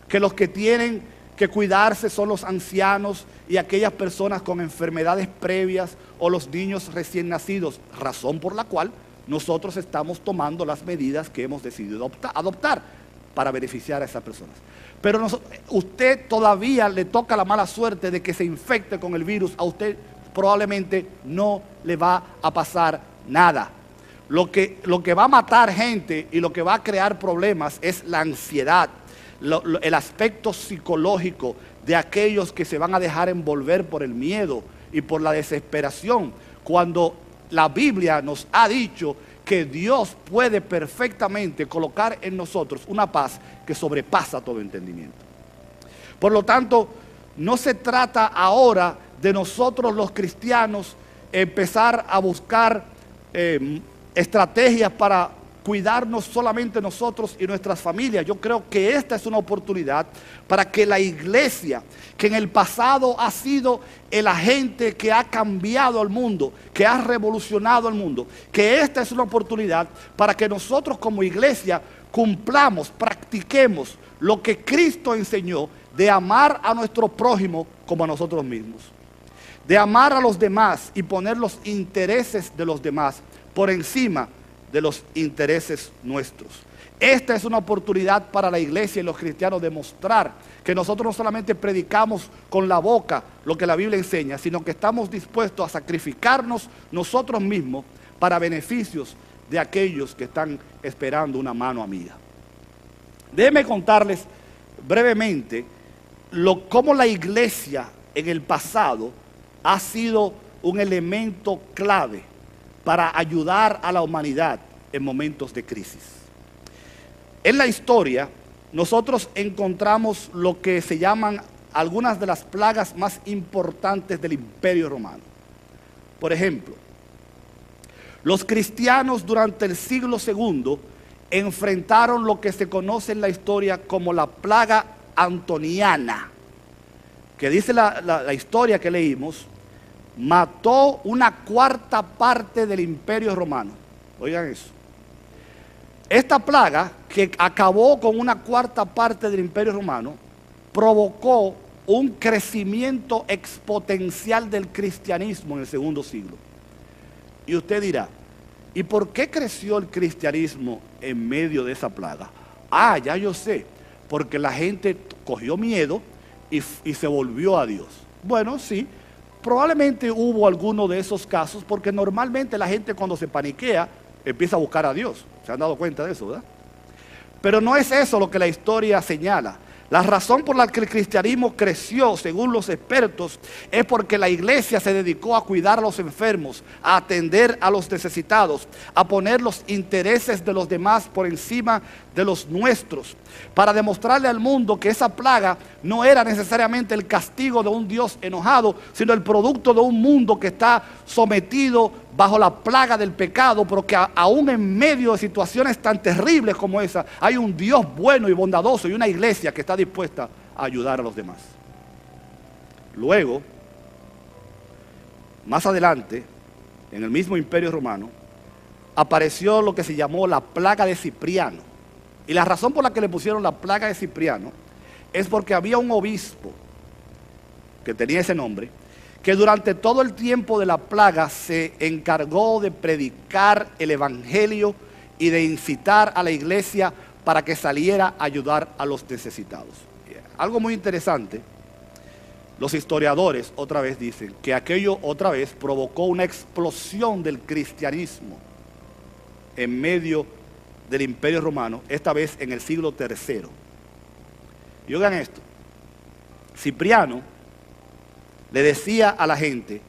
que los que tienen que cuidarse son los ancianos y aquellas personas con enfermedades previas o los niños recién nacidos, razón por la cual nosotros estamos tomando las medidas que hemos decidido adoptar para beneficiar a esas personas. Pero usted todavía le toca la mala suerte de que se infecte con el virus, a usted probablemente no le va a pasar nada. Lo que va a matar gente y lo que va a crear problemas es la ansiedad, el aspecto psicológico de aquellos que se van a dejar envolver por el miedo y por la desesperación, cuando la Biblia nos ha dicho que Dios puede perfectamente colocar en nosotros una paz que sobrepasa todo entendimiento. Por lo tanto, no se trata ahora de nosotros los cristianos empezar a buscar estrategias para cuidarnos solamente nosotros y nuestras familias. Yo creo que esta es una oportunidad para que la iglesia, que en el pasado ha sido el agente que ha cambiado al mundo, que ha revolucionado al mundo, que esta es una oportunidad para que nosotros como iglesia cumplamos, practiquemos lo que Cristo enseñó de amar a nuestro prójimo como a nosotros mismos, de amar a los demás y poner los intereses de los demás por encima de los intereses nuestros. Esta es una oportunidad para la iglesia y los cristianos de mostrar que nosotros no solamente predicamos con la boca lo que la Biblia enseña, sino que estamos dispuestos a sacrificarnos nosotros mismos para beneficios de aquellos que están esperando una mano amiga. Déjenme contarles brevemente cómo la iglesia en el pasado ha sido un elemento clave para ayudar a la humanidad en momentos de crisis. En la historia, nosotros encontramos lo que se llaman algunas de las plagas más importantes del Imperio Romano. Por ejemplo, los cristianos durante el siglo II enfrentaron lo que se conoce en la historia como la plaga antoniana, que dice la historia que leímos, mató 1/4 parte del Imperio Romano. Oigan eso. Esta plaga, que acabó con 1/4 parte del Imperio Romano, provocó un crecimiento exponencial del cristianismo en el segundo siglo. Y usted dirá, ¿y por qué creció el cristianismo en medio de esa plaga? Ah, ya yo sé, porque la gente cogió miedo y se volvió a Dios. Bueno, sí. Probablemente hubo alguno de esos casos, porque normalmente la gente cuando se paniquea empieza a buscar a Dios. ¿Se han dado cuenta de eso, verdad? Pero no es eso lo que la historia señala. La razón por la que el cristianismo creció, según los expertos, es porque la iglesia se dedicó a cuidar a los enfermos, a atender a los necesitados, a poner los intereses de los demás por encima de los nuestros, para demostrarle al mundo que esa plaga no era necesariamente el castigo de un Dios enojado, sino el producto de un mundo que está sometido bajo la plaga del pecado, pero que aún en medio de situaciones tan terribles como esa, hay un Dios bueno y bondadoso y una iglesia que está dispuesta a ayudar a los demás. Luego, más adelante, en el mismo Imperio Romano, apareció lo que se llamó la plaga de Cipriano. Y la razón por la que le pusieron la plaga de Cipriano es porque había un obispo que tenía ese nombre, que durante todo el tiempo de la plaga se encargó de predicar el evangelio y de incitar a la iglesia para que saliera a ayudar a los necesitados. Algo muy interesante, los historiadores otra vez dicen que aquello otra vez provocó una explosión del cristianismo en medio del Imperio Romano, esta vez en el siglo III. Y oigan esto, Cipriano le decía a la gente: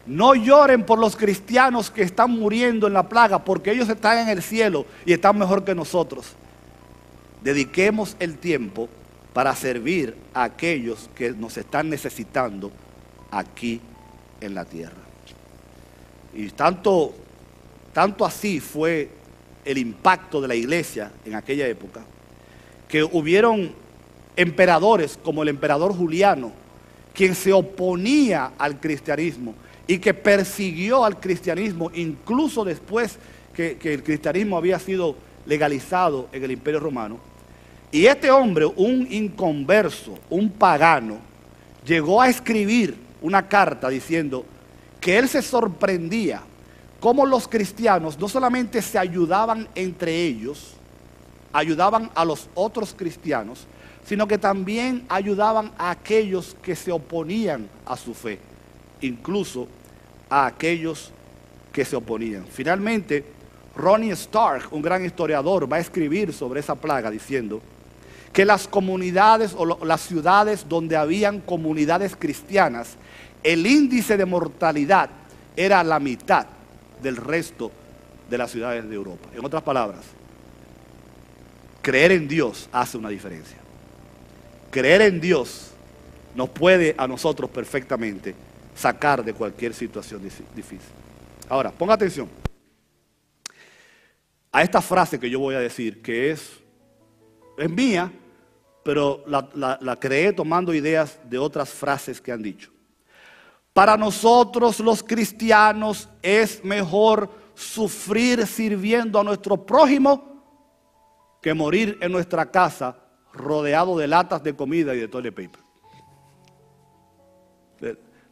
no lloren por los cristianos que están muriendo en la plaga, porque ellos están en el cielo y están mejor que nosotros. Dediquemos el tiempo para servir a aquellos que nos están necesitando aquí en la tierra. Y tanto así fue el impacto de la iglesia en aquella época, que hubieron emperadores como el emperador Juliano, quien se oponía al cristianismo y que persiguió al cristianismo incluso después que el cristianismo había sido legalizado en el Imperio Romano. Y este hombre, un inconverso, un pagano, llegó a escribir una carta diciendo que él se sorprendía cómo los cristianos no solamente se ayudaban entre ellos, ayudaban a los otros cristianos, sino que también ayudaban a aquellos que se oponían a su fe, incluso a aquellos que se oponían. Finalmente, Ronnie Stark, un gran historiador, va a escribir sobre esa plaga diciendo que las comunidades o las ciudades donde habían comunidades cristianas, el índice de mortalidad era la mitad del resto de las ciudades de Europa. En otras palabras, creer en Dios hace una diferencia. Creer en Dios nos puede a nosotros perfectamente sacar de cualquier situación difícil. Ahora, ponga atención a esta frase que yo voy a decir, que es mía, pero la creé tomando ideas de otras frases que han dicho. Para nosotros los cristianos es mejor sufrir sirviendo a nuestro prójimo que morir en nuestra casa rodeado de latas de comida y de toilet paper.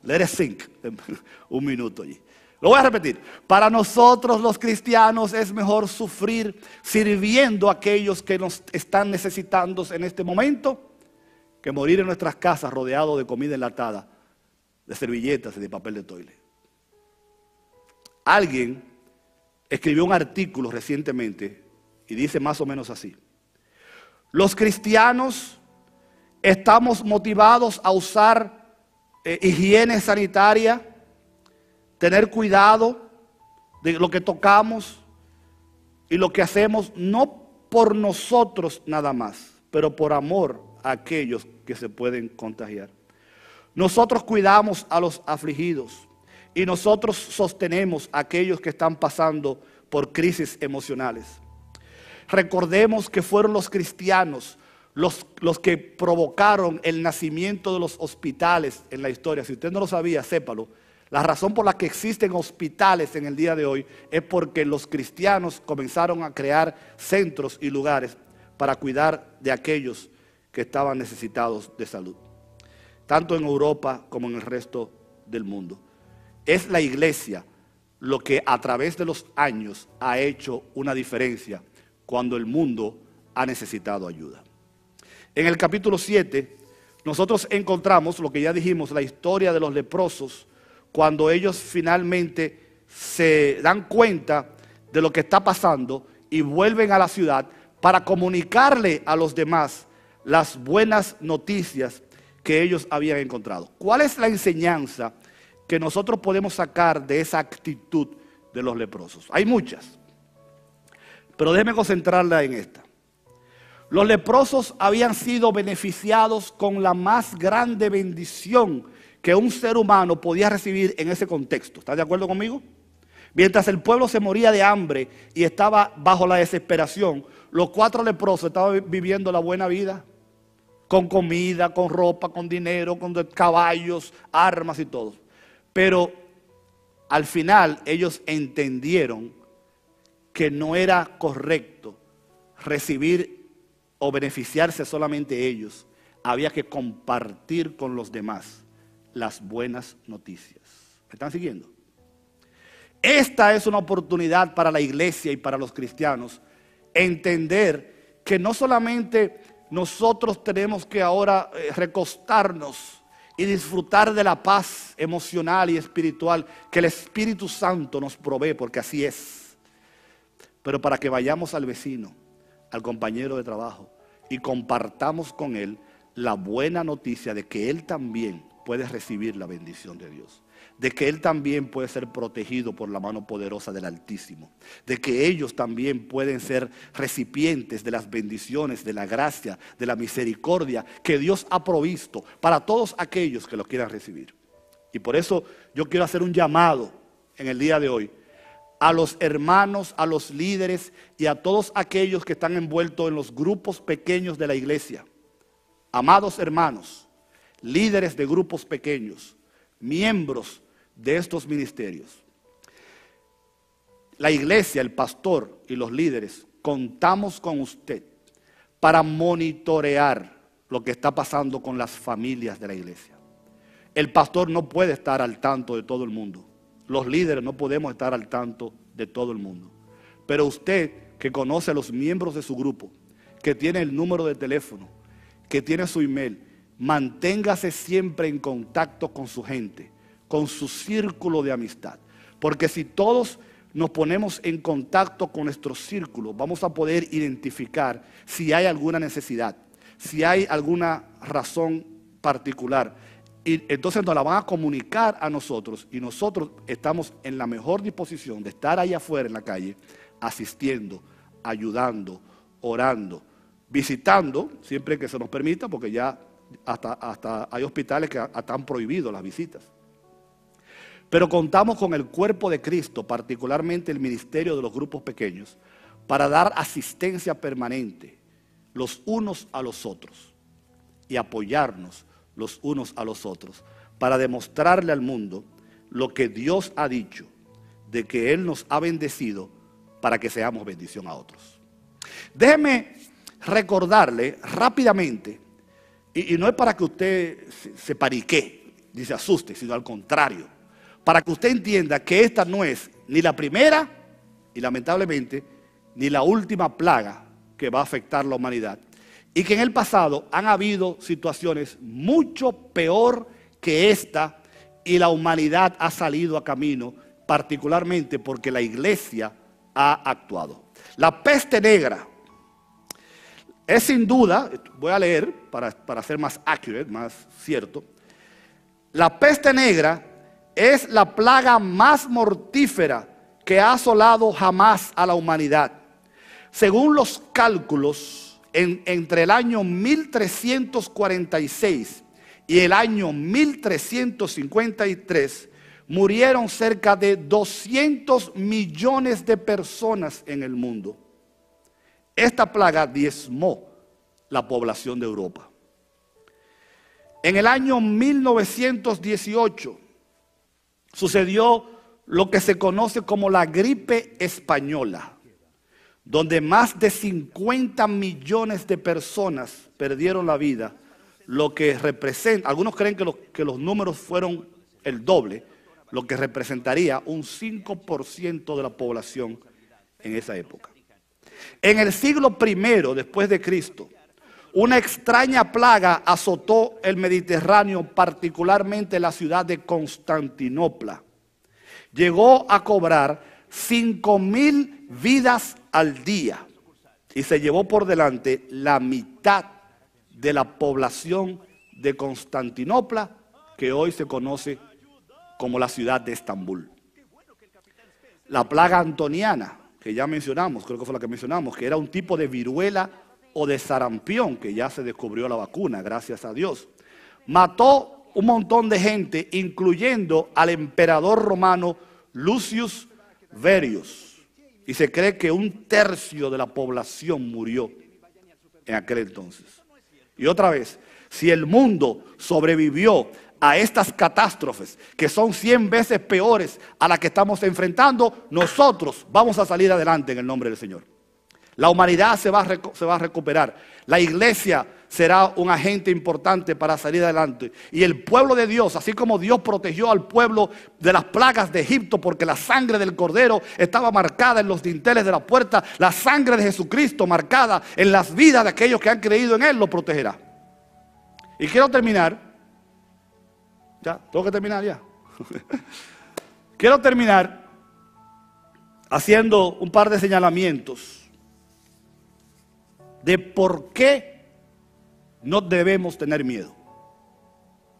Let it sink. Un minuto allí. Lo voy a repetir. Para nosotros los cristianos es mejor sufrir sirviendo a aquellos que nos están necesitando en este momento que morir en nuestras casas rodeado de comida enlatada, de servilletas y de papel de toilet. Alguien escribió un artículo recientemente y dice más o menos así: los cristianos estamos motivados a usar higiene sanitaria, tener cuidado de lo que tocamos y lo que hacemos, no por nosotros nada más, pero por amor a aquellos que se pueden contagiar. Nosotros cuidamos a los afligidos y nosotros sostenemos a aquellos que están pasando por crisis emocionales. Recordemos que fueron los cristianos los que provocaron el nacimiento de los hospitales en la historia. Si usted no lo sabía, sépalo. La razón por la que existen hospitales en el día de hoy es porque los cristianos comenzaron a crear centros y lugares para cuidar de aquellos que estaban necesitados de salud, tanto en Europa como en el resto del mundo. Es la iglesia lo que a través de los años ha hecho una diferencia cuando el mundo ha necesitado ayuda. En el capítulo 7, nosotros encontramos lo que ya dijimos, la historia de los leprosos, cuando ellos finalmente se dan cuenta de lo que está pasando y vuelven a la ciudad para comunicarle a los demás las buenas noticias que ellos habían encontrado. ¿Cuál es la enseñanza que nosotros podemos sacar de esa actitud de los leprosos? Hay muchas, pero déjeme concentrarla en esta. Los leprosos habían sido beneficiados con la más grande bendición que un ser humano podía recibir en ese contexto. ¿Estás de acuerdo conmigo? Mientras el pueblo se moría de hambre y estaba bajo la desesperación, los 4 leprosos estaban viviendo la buena vida, con comida, con ropa, con dinero, con caballos, armas y todo. Pero al final ellos entendieron que no era correcto recibir o beneficiarse solamente ellos. Había que compartir con los demás las buenas noticias. ¿Me están siguiendo? Esta es una oportunidad para la iglesia y para los cristianos entender que no solamente nosotros tenemos que ahora recostarnos y disfrutar de la paz emocional y espiritual que el Espíritu Santo nos provee, porque así es. Pero para que vayamos al vecino, al compañero de trabajo, y compartamos con él la buena noticia de que él también puede recibir la bendición de Dios, de que él también puede ser protegido por la mano poderosa del Altísimo, de que ellos también pueden ser recipientes de las bendiciones, de la gracia, de la misericordia que Dios ha provisto para todos aquellos que lo quieran recibir. Y por eso yo quiero hacer un llamado en el día de hoy a los hermanos, a los líderes y a todos aquellos que están envueltos en los grupos pequeños de la iglesia. Amados hermanos, líderes de grupos pequeños, miembros de estos ministerios. La iglesia, el pastor y los líderes contamos con usted para monitorear lo que está pasando con las familias de la iglesia. El pastor no puede estar al tanto de todo el mundo. Los líderes no podemos estar al tanto de todo el mundo. Pero usted, que conoce a los miembros de su grupo, que tiene el número de teléfono, que tiene su email, manténgase siempre en contacto con su gente, con su círculo de amistad. Porque si todos nos ponemos en contacto con nuestro círculo, vamos a poder identificar si hay alguna necesidad, si hay alguna razón particular. Y entonces nos la van a comunicar a nosotros y nosotros estamos en la mejor disposición de estar allá afuera en la calle, asistiendo, ayudando, orando, visitando, siempre que se nos permita, porque ya hasta hay hospitales que hasta han prohibido las visitas. Pero contamos con el cuerpo de Cristo, particularmente el ministerio de los grupos pequeños, para dar asistencia permanente los unos a los otros y apoyarnos los unos a los otros, para demostrarle al mundo lo que Dios ha dicho, de que Él nos ha bendecido para que seamos bendición a otros. Déjeme recordarle rápidamente, y no es para que usted se panique ni se asuste, sino al contrario, para que usted entienda que esta no es ni la primera y lamentablemente ni la última plaga que va a afectar la humanidad, y que en el pasado han habido situaciones mucho peor que esta y la humanidad ha salido a camino, particularmente porque la iglesia ha actuado. La peste negra es sin duda, voy a leer para ser más accurate, más cierto, la peste negra es la plaga más mortífera que ha asolado jamás a la humanidad. Según los cálculos, entre el año 1346 y el año 1353 murieron cerca de 200 millones de personas en el mundo. Esta plaga diezmó la población de Europa. En el año 1918 sucedió lo que se conoce como la gripe española, donde más de 50 millones de personas perdieron la vida, lo que representa, algunos creen que los números fueron el doble, lo que representaría un 5% de la población en esa época. En el siglo I después de Cristo, una extraña plaga azotó el Mediterráneo, particularmente la ciudad de Constantinopla. Llegó a cobrar 5.000 vidas al día y se llevó por delante la mitad de la población de Constantinopla, que hoy se conoce como la ciudad de Estambul. La plaga antoniana, que ya mencionamos, creo que fue la que mencionamos, que era un tipo de viruela o de sarampión, que ya se descubrió la vacuna, gracias a Dios. Mató un montón de gente, incluyendo al emperador romano Lucius Verus. Y se cree que 1/3 de la población murió en aquel entonces. Y otra vez, si el mundo sobrevivió a estas catástrofes, que son 100 veces peores a las que estamos enfrentando, nosotros vamos a salir adelante en el nombre del Señor. La humanidad se va a recuperar. La iglesia será un agente importante para salir adelante. Y el pueblo de Dios, así como Dios protegió al pueblo de las plagas de Egipto, porque la sangre del cordero estaba marcada en los dinteles de la puerta, la sangre de Jesucristo marcada en las vidas de aquellos que han creído en Él, lo protegerá. Y quiero terminar. Ya, tengo que terminar ya. Quiero terminar haciendo un par de señalamientos de por qué no debemos tener miedo.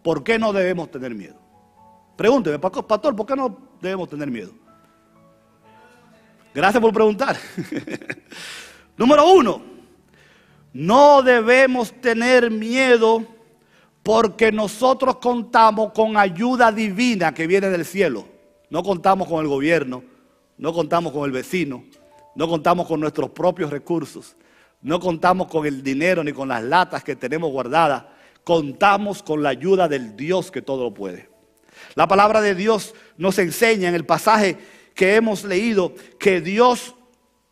¿Por qué no debemos tener miedo? Pregúnteme, pastor, ¿por qué no debemos tener miedo? Gracias por preguntar. Número 1, no debemos tener miedo porque nosotros contamos con ayuda divina que viene del cielo. No contamos con el gobierno, no contamos con el vecino, no contamos con nuestros propios recursos, no contamos con el dinero ni con las latas que tenemos guardadas. Contamos con la ayuda del Dios que todo lo puede. La palabra de Dios nos enseña en el pasaje que hemos leído que Dios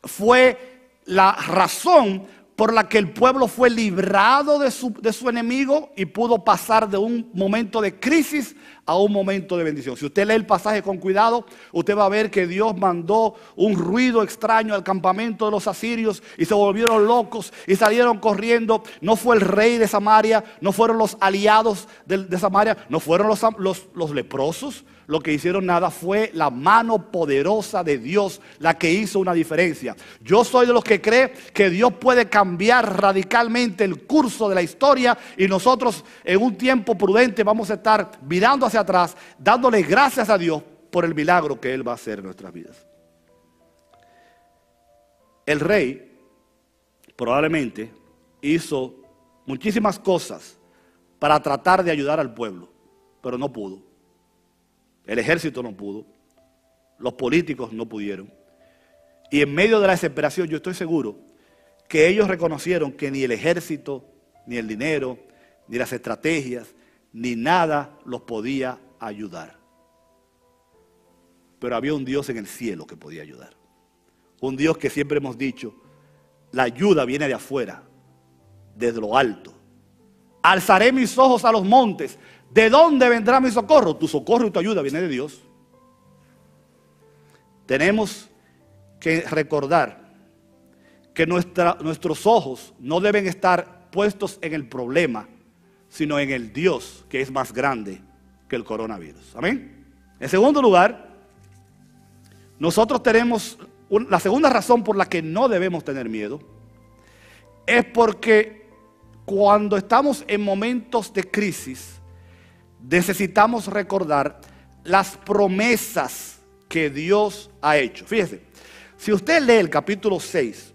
fue la razón por la que el pueblo fue librado de su enemigo y pudo pasar de un momento de crisis a un momento de bendición. Si usted lee el pasaje con cuidado, usted va a ver que Dios mandó un ruido extraño al campamento de los asirios y se volvieron locos y salieron corriendo. No fue el rey de Samaria, no fueron los aliados de Samaria, no fueron los leprosos. Lo que hicieron nada, fue la mano poderosa de Dios la que hizo una diferencia. Yo soy de los que cree que Dios puede cambiar radicalmente el curso de la historia y nosotros en un tiempo prudente vamos a estar mirando hacia atrás, dándole gracias a Dios por el milagro que Él va a hacer en nuestras vidas. El rey probablemente hizo muchísimas cosas para tratar de ayudar al pueblo, pero no pudo. El ejército no pudo, los políticos no pudieron. Y en medio de la desesperación yo estoy seguro que ellos reconocieron que ni el ejército, ni el dinero, ni las estrategias, ni nada los podía ayudar. Pero había un Dios en el cielo que podía ayudar. Un Dios que siempre hemos dicho, la ayuda viene de afuera, desde lo alto. Alzaré mis ojos a los montes. ¿De dónde vendrá mi socorro? Tu socorro y tu ayuda viene de Dios. Tenemos que recordar que nuestros ojos no deben estar puestos en el problema, sino en el Dios que es más grande que el coronavirus. Amén. En segundo lugar, nosotros tenemos la segunda razón por la que no debemos tener miedo, es porque cuando estamos en momentos de crisis, necesitamos recordar las promesas que Dios ha hecho. Fíjese, si usted lee el capítulo 6,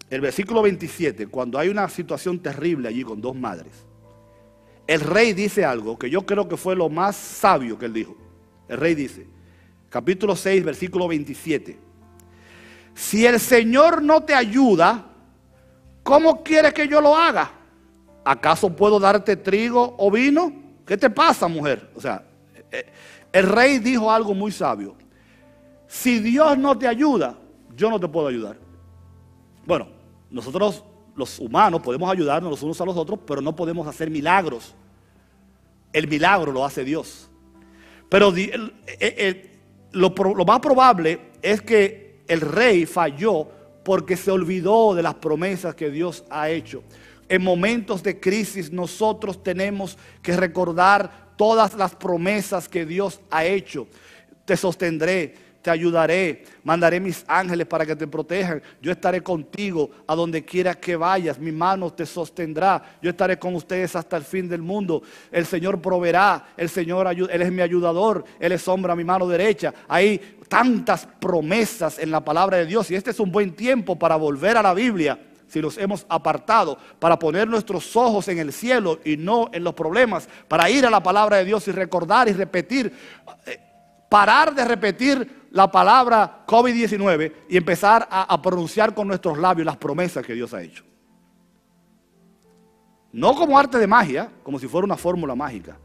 el versículo 27, cuando hay una situación terrible allí con 2 madres, el rey dice algo que yo creo que fue lo más sabio que él dijo. El rey dice, capítulo 6, versículo 27, si el Señor no te ayuda, ¿cómo quieres que yo lo haga? ¿Acaso puedo darte trigo o vino? ¿Qué te pasa, mujer? O sea, el rey dijo algo muy sabio. Si Dios no te ayuda, yo no te puedo ayudar. Bueno, nosotros los humanos podemos ayudarnos los unos a los otros, pero no podemos hacer milagros. El milagro lo hace Dios. Pero lo más probable es que el rey falló porque se olvidó de las promesas que Dios ha hecho. En momentos de crisis nosotros tenemos que recordar todas las promesas que Dios ha hecho. Te sostendré, te ayudaré, mandaré mis ángeles para que te protejan, yo estaré contigo a donde quiera que vayas, mi mano te sostendrá, yo estaré con ustedes hasta el fin del mundo, el Señor proveerá, el Señor, Él es mi ayudador, Él es sombra a mi mano derecha. Hay tantas promesas en la palabra de Dios y este es un buen tiempo para volver a la Biblia. Si nos hemos apartado, para poner nuestros ojos en el cielo y no en los problemas, para ir a la palabra de Dios y recordar y repetir, parar de repetir la palabra COVID-19 y empezar a pronunciar con nuestros labios las promesas que Dios ha hecho. No como arte de magia, como si fuera una fórmula mágica,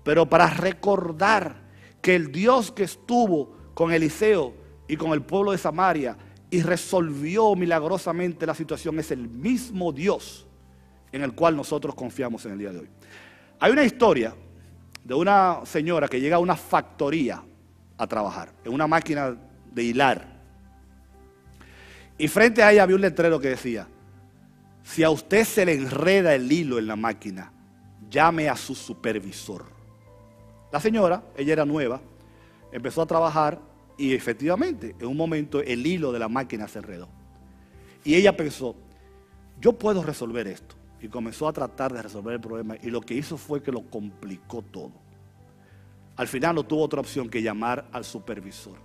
pero para recordar que el Dios que estuvo con Eliseo y con el pueblo de Samaria y resolvió milagrosamente la situación es el mismo Dios en el cual nosotros confiamos en el día de hoy. Hay una historia de una señora que llega a una factoría a trabajar, en una máquina de hilar. Y frente a ella había un letrero que decía, si a usted se le enreda el hilo en la máquina, llame a su supervisor. La señora, ella era nueva, empezó a trabajar y efectivamente, en un momento el hilo de la máquina se enredó. Y ella pensó, yo puedo resolver esto. Y comenzó a tratar de resolver el problema. Y lo que hizo fue que lo complicó todo. Al final no tuvo otra opción que llamar al supervisor.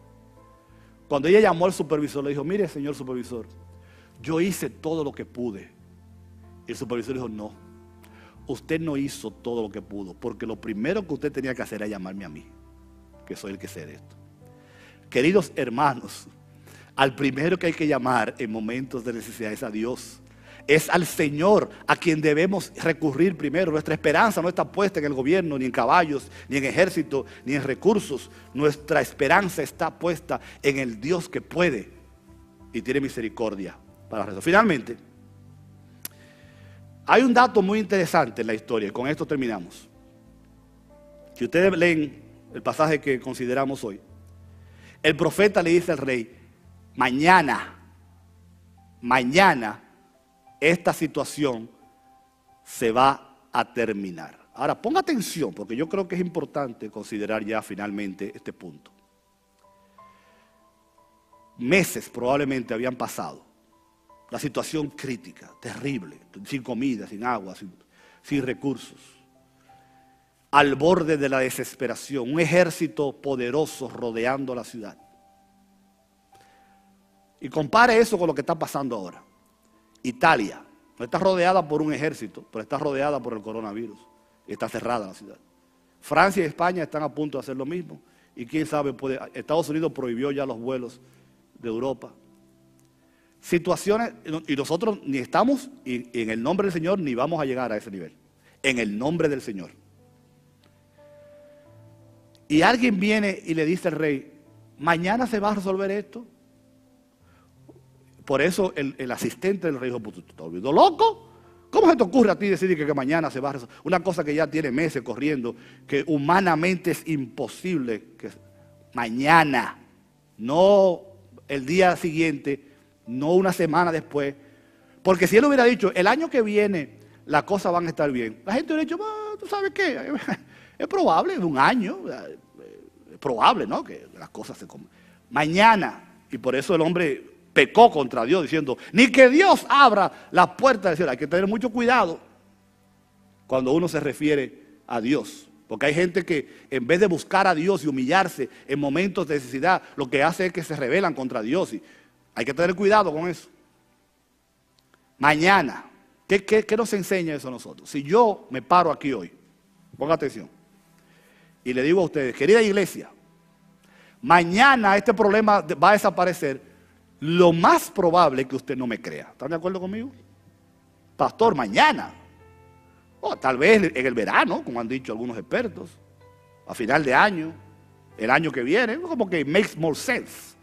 Cuando ella llamó al supervisor, le dijo, mire señor supervisor, yo hice todo lo que pude. Y el supervisor dijo, no, usted no hizo todo lo que pudo. Porque lo primero que usted tenía que hacer era llamarme a mí, que soy el que sé de esto. Queridos hermanos, al primero que hay que llamar en momentos de necesidad es a Dios. Es al Señor a quien debemos recurrir primero. Nuestra esperanza no está puesta en el gobierno, ni en caballos, ni en ejército, ni en recursos. Nuestra esperanza está puesta en el Dios que puede y tiene misericordia para resolver. Finalmente, hay un dato muy interesante en la historia y con esto terminamos. Si ustedes leen el pasaje que consideramos hoy, el profeta le dice al rey, mañana, esta situación se va a terminar. Ahora, ponga atención, porque yo creo que es importante considerar ya finalmente este punto. Meses probablemente habían pasado. La situación crítica, terrible, sin comida, sin agua, sin recursos. Al borde de la desesperación, un ejército poderoso rodeando la ciudad. Y compare eso con lo que está pasando ahora. Italia no está rodeada por un ejército, pero está rodeada por el coronavirus. Y está cerrada la ciudad. Francia y España están a punto de hacer lo mismo. Y quién sabe, Estados Unidos prohibió ya los vuelos de Europa. Situaciones, y nosotros ni estamos, y en el nombre del Señor, ni vamos a llegar a ese nivel. En el nombre del Señor. Y alguien viene y le dice al rey, mañana se va a resolver esto. Por eso el asistente del rey dijo, ¿tú te olvidó loco? ¿Cómo se te ocurre a ti decir que mañana se va a resolver? Una cosa que ya tiene meses corriendo, que humanamente es imposible. Que mañana, no el día siguiente, no una semana después. Porque si él hubiera dicho, el año que viene las cosas van a estar bien, la gente hubiera dicho, ¿tú sabes qué? Es probable, en un año, es probable, ¿no? Que las cosas se coman. Mañana, y por eso el hombre pecó contra Dios diciendo, ni que Dios abra las puertas del cielo. Hay que tener mucho cuidado cuando uno se refiere a Dios. Porque hay gente que en vez de buscar a Dios y humillarse en momentos de necesidad, lo que hace es que se rebelan contra Dios. Y hay que tener cuidado con eso. Mañana, ¿qué nos enseña eso a nosotros? Si yo me paro aquí hoy, ponga atención, y le digo a ustedes, querida iglesia, mañana este problema va a desaparecer, lo más probable es que usted no me crea. ¿Están de acuerdo conmigo? Pastor, mañana. O tal vez en el verano, como han dicho algunos expertos, a final de año, el año que viene, como que makes more sense.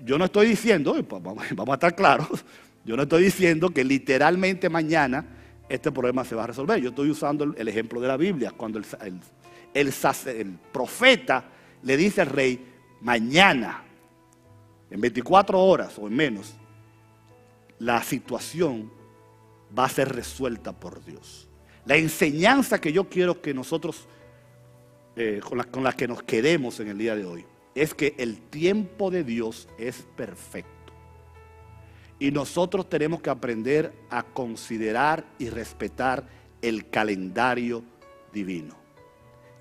Yo no estoy diciendo, vamos a estar claros, yo no estoy diciendo que literalmente mañana este problema se va a resolver. Yo estoy usando el ejemplo de la Biblia, cuando el profeta le dice al rey, mañana, en 24 horas o en menos, la situación va a ser resuelta por Dios. La enseñanza que yo quiero que nosotros, con la que nos quedemos en el día de hoy, es que el tiempo de Dios es perfecto. Y nosotros tenemos que aprender a considerar y respetar el calendario divino.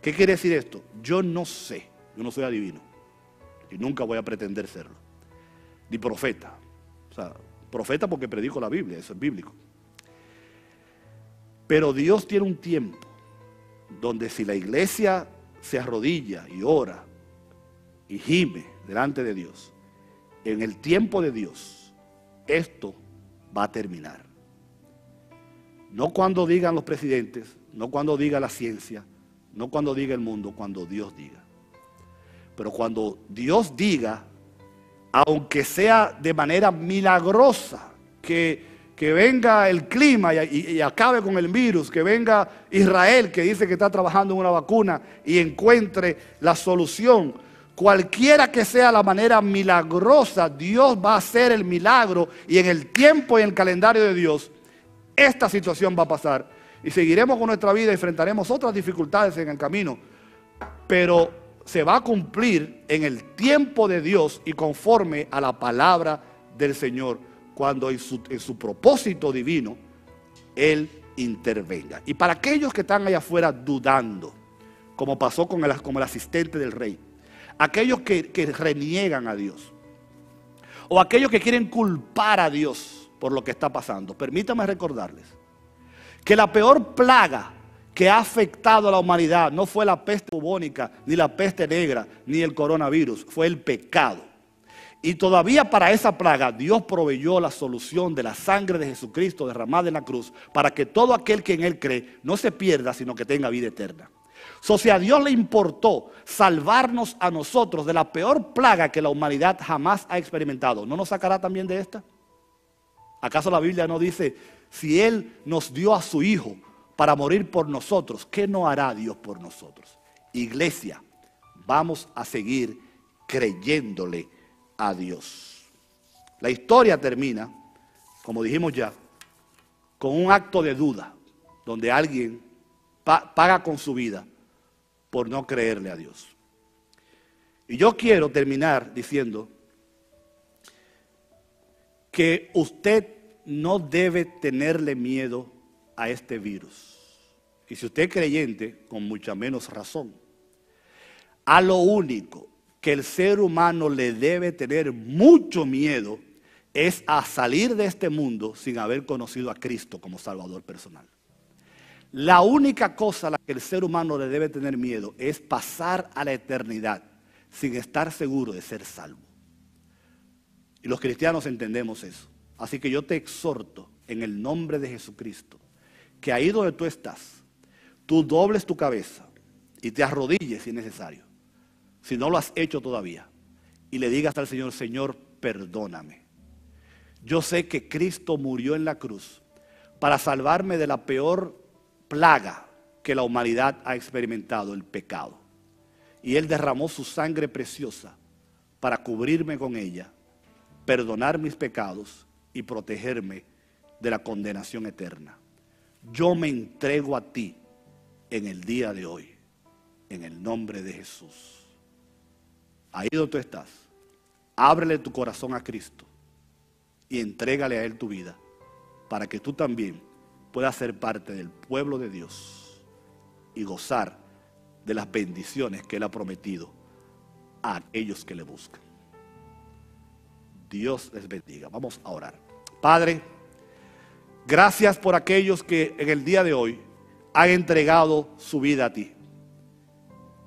¿Qué quiere decir esto? Yo no sé, yo no soy adivino y nunca voy a pretender serlo, ni profeta. O sea, profeta porque predico la Biblia, eso es bíblico. Pero Dios tiene un tiempo donde si la iglesia se arrodilla y ora y gime delante de Dios, en el tiempo de Dios, esto va a terminar. No cuando digan los presidentes, no cuando diga la ciencia, no cuando diga el mundo, cuando Dios diga. Pero cuando Dios diga, aunque sea de manera milagrosa, que venga el clima y acabe con el virus, que venga Israel, que dice que está trabajando en una vacuna y encuentre la solución, cualquiera que sea la manera milagrosa, Dios va a hacer el milagro y en el tiempo y en el calendario de Dios, esta situación va a pasar y seguiremos con nuestra vida y enfrentaremos otras dificultades en el camino, pero se va a cumplir en el tiempo de Dios y conforme a la palabra del Señor, cuando en su propósito divino Él intervenga. Y para aquellos que están allá afuera dudando, como pasó con el asistente del rey, aquellos que reniegan a Dios, o aquellos que quieren culpar a Dios por lo que está pasando, permítame recordarles que la peor plaga que ha afectado a la humanidad no fue la peste bubónica, ni la peste negra, ni el coronavirus, fue el pecado. Y todavía para esa plaga Dios proveyó la solución de la sangre de Jesucristo derramada en la cruz para que todo aquel que en Él cree no se pierda, sino que tenga vida eterna. Si a Dios le importó salvarnos a nosotros de la peor plaga que la humanidad jamás ha experimentado, ¿no nos sacará también de esta? ¿Acaso la Biblia no dice, si Él nos dio a su Hijo para morir por nosotros, qué no hará Dios por nosotros? Iglesia, vamos a seguir creyéndole a Dios. La historia termina, como dijimos ya, con un acto de duda, donde alguien paga con su vida por no creerle a Dios. Y yo quiero terminar diciendo que usted no debe tenerle miedo a este virus. Y si usted es creyente, con mucha menos razón. A lo único que el ser humano le debe tener mucho miedo es a salir de este mundo sin haber conocido a Cristo como Salvador personal. La única cosa a la que el ser humano le debe tener miedo es pasar a la eternidad sin estar seguro de ser salvo. Y los cristianos entendemos eso. Así que yo te exhorto en el nombre de Jesucristo que ahí donde tú estás, tú dobles tu cabeza y te arrodilles si es necesario, si no lo has hecho todavía, y le digas al Señor, Señor, perdóname. Yo sé que Cristo murió en la cruz para salvarme de la peor plaga que la humanidad ha experimentado, el pecado. Y Él derramó su sangre preciosa para cubrirme con ella, perdonar mis pecados y protegerme de la condenación eterna. Yo me entrego a ti en el día de hoy, en el nombre de Jesús. Ahí donde tú estás, ábrele tu corazón a Cristo y entrégale a Él tu vida para que tú también puedas ser parte del pueblo de Dios y gozar de las bendiciones que Él ha prometido a aquellos que le buscan. Dios les bendiga. Vamos a orar. Padre, gracias por aquellos que en el día de hoy han entregado su vida a ti.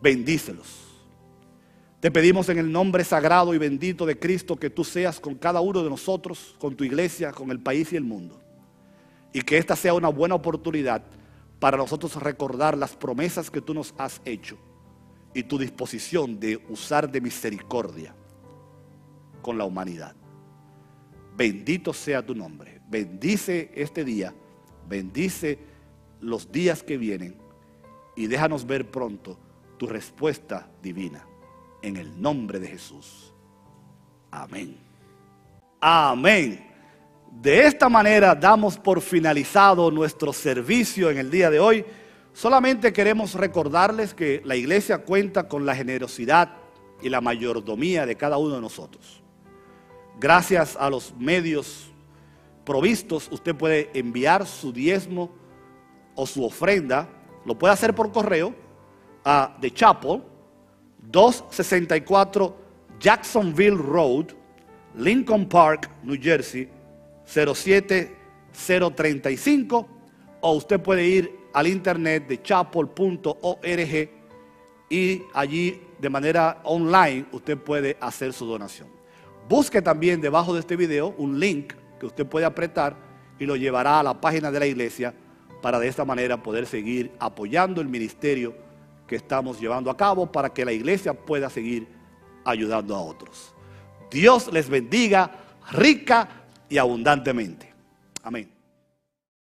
Bendícelos. Te pedimos en el nombre sagrado y bendito de Cristo que tú seas con cada uno de nosotros, con tu iglesia, con el país y el mundo. Y que esta sea una buena oportunidad para nosotros recordar las promesas que tú nos has hecho y tu disposición de usar de misericordia con la humanidad. Bendito sea tu nombre. Bendice este día, bendice los días que vienen y déjanos ver pronto tu respuesta divina. En el nombre de Jesús. Amén. Amén. De esta manera damos por finalizado nuestro servicio en el día de hoy. Solamente queremos recordarles que la iglesia cuenta con la generosidad y la mayordomía de cada uno de nosotros. Gracias a los medios provistos, usted puede enviar su diezmo o su ofrenda. Lo puede hacer por correo a The Chapel, 264 Jacksonville Road, Lincoln Park, New Jersey, 07035, o usted puede ir al internet de chapel.org y allí de manera online usted puede hacer su donación. Busque también debajo de este video un link que usted puede apretar y lo llevará a la página de la iglesia para de esta manera poder seguir apoyando el ministerio que estamos llevando a cabo para que la iglesia pueda seguir ayudando a otros. Dios les bendiga rica y abundantemente. Amén.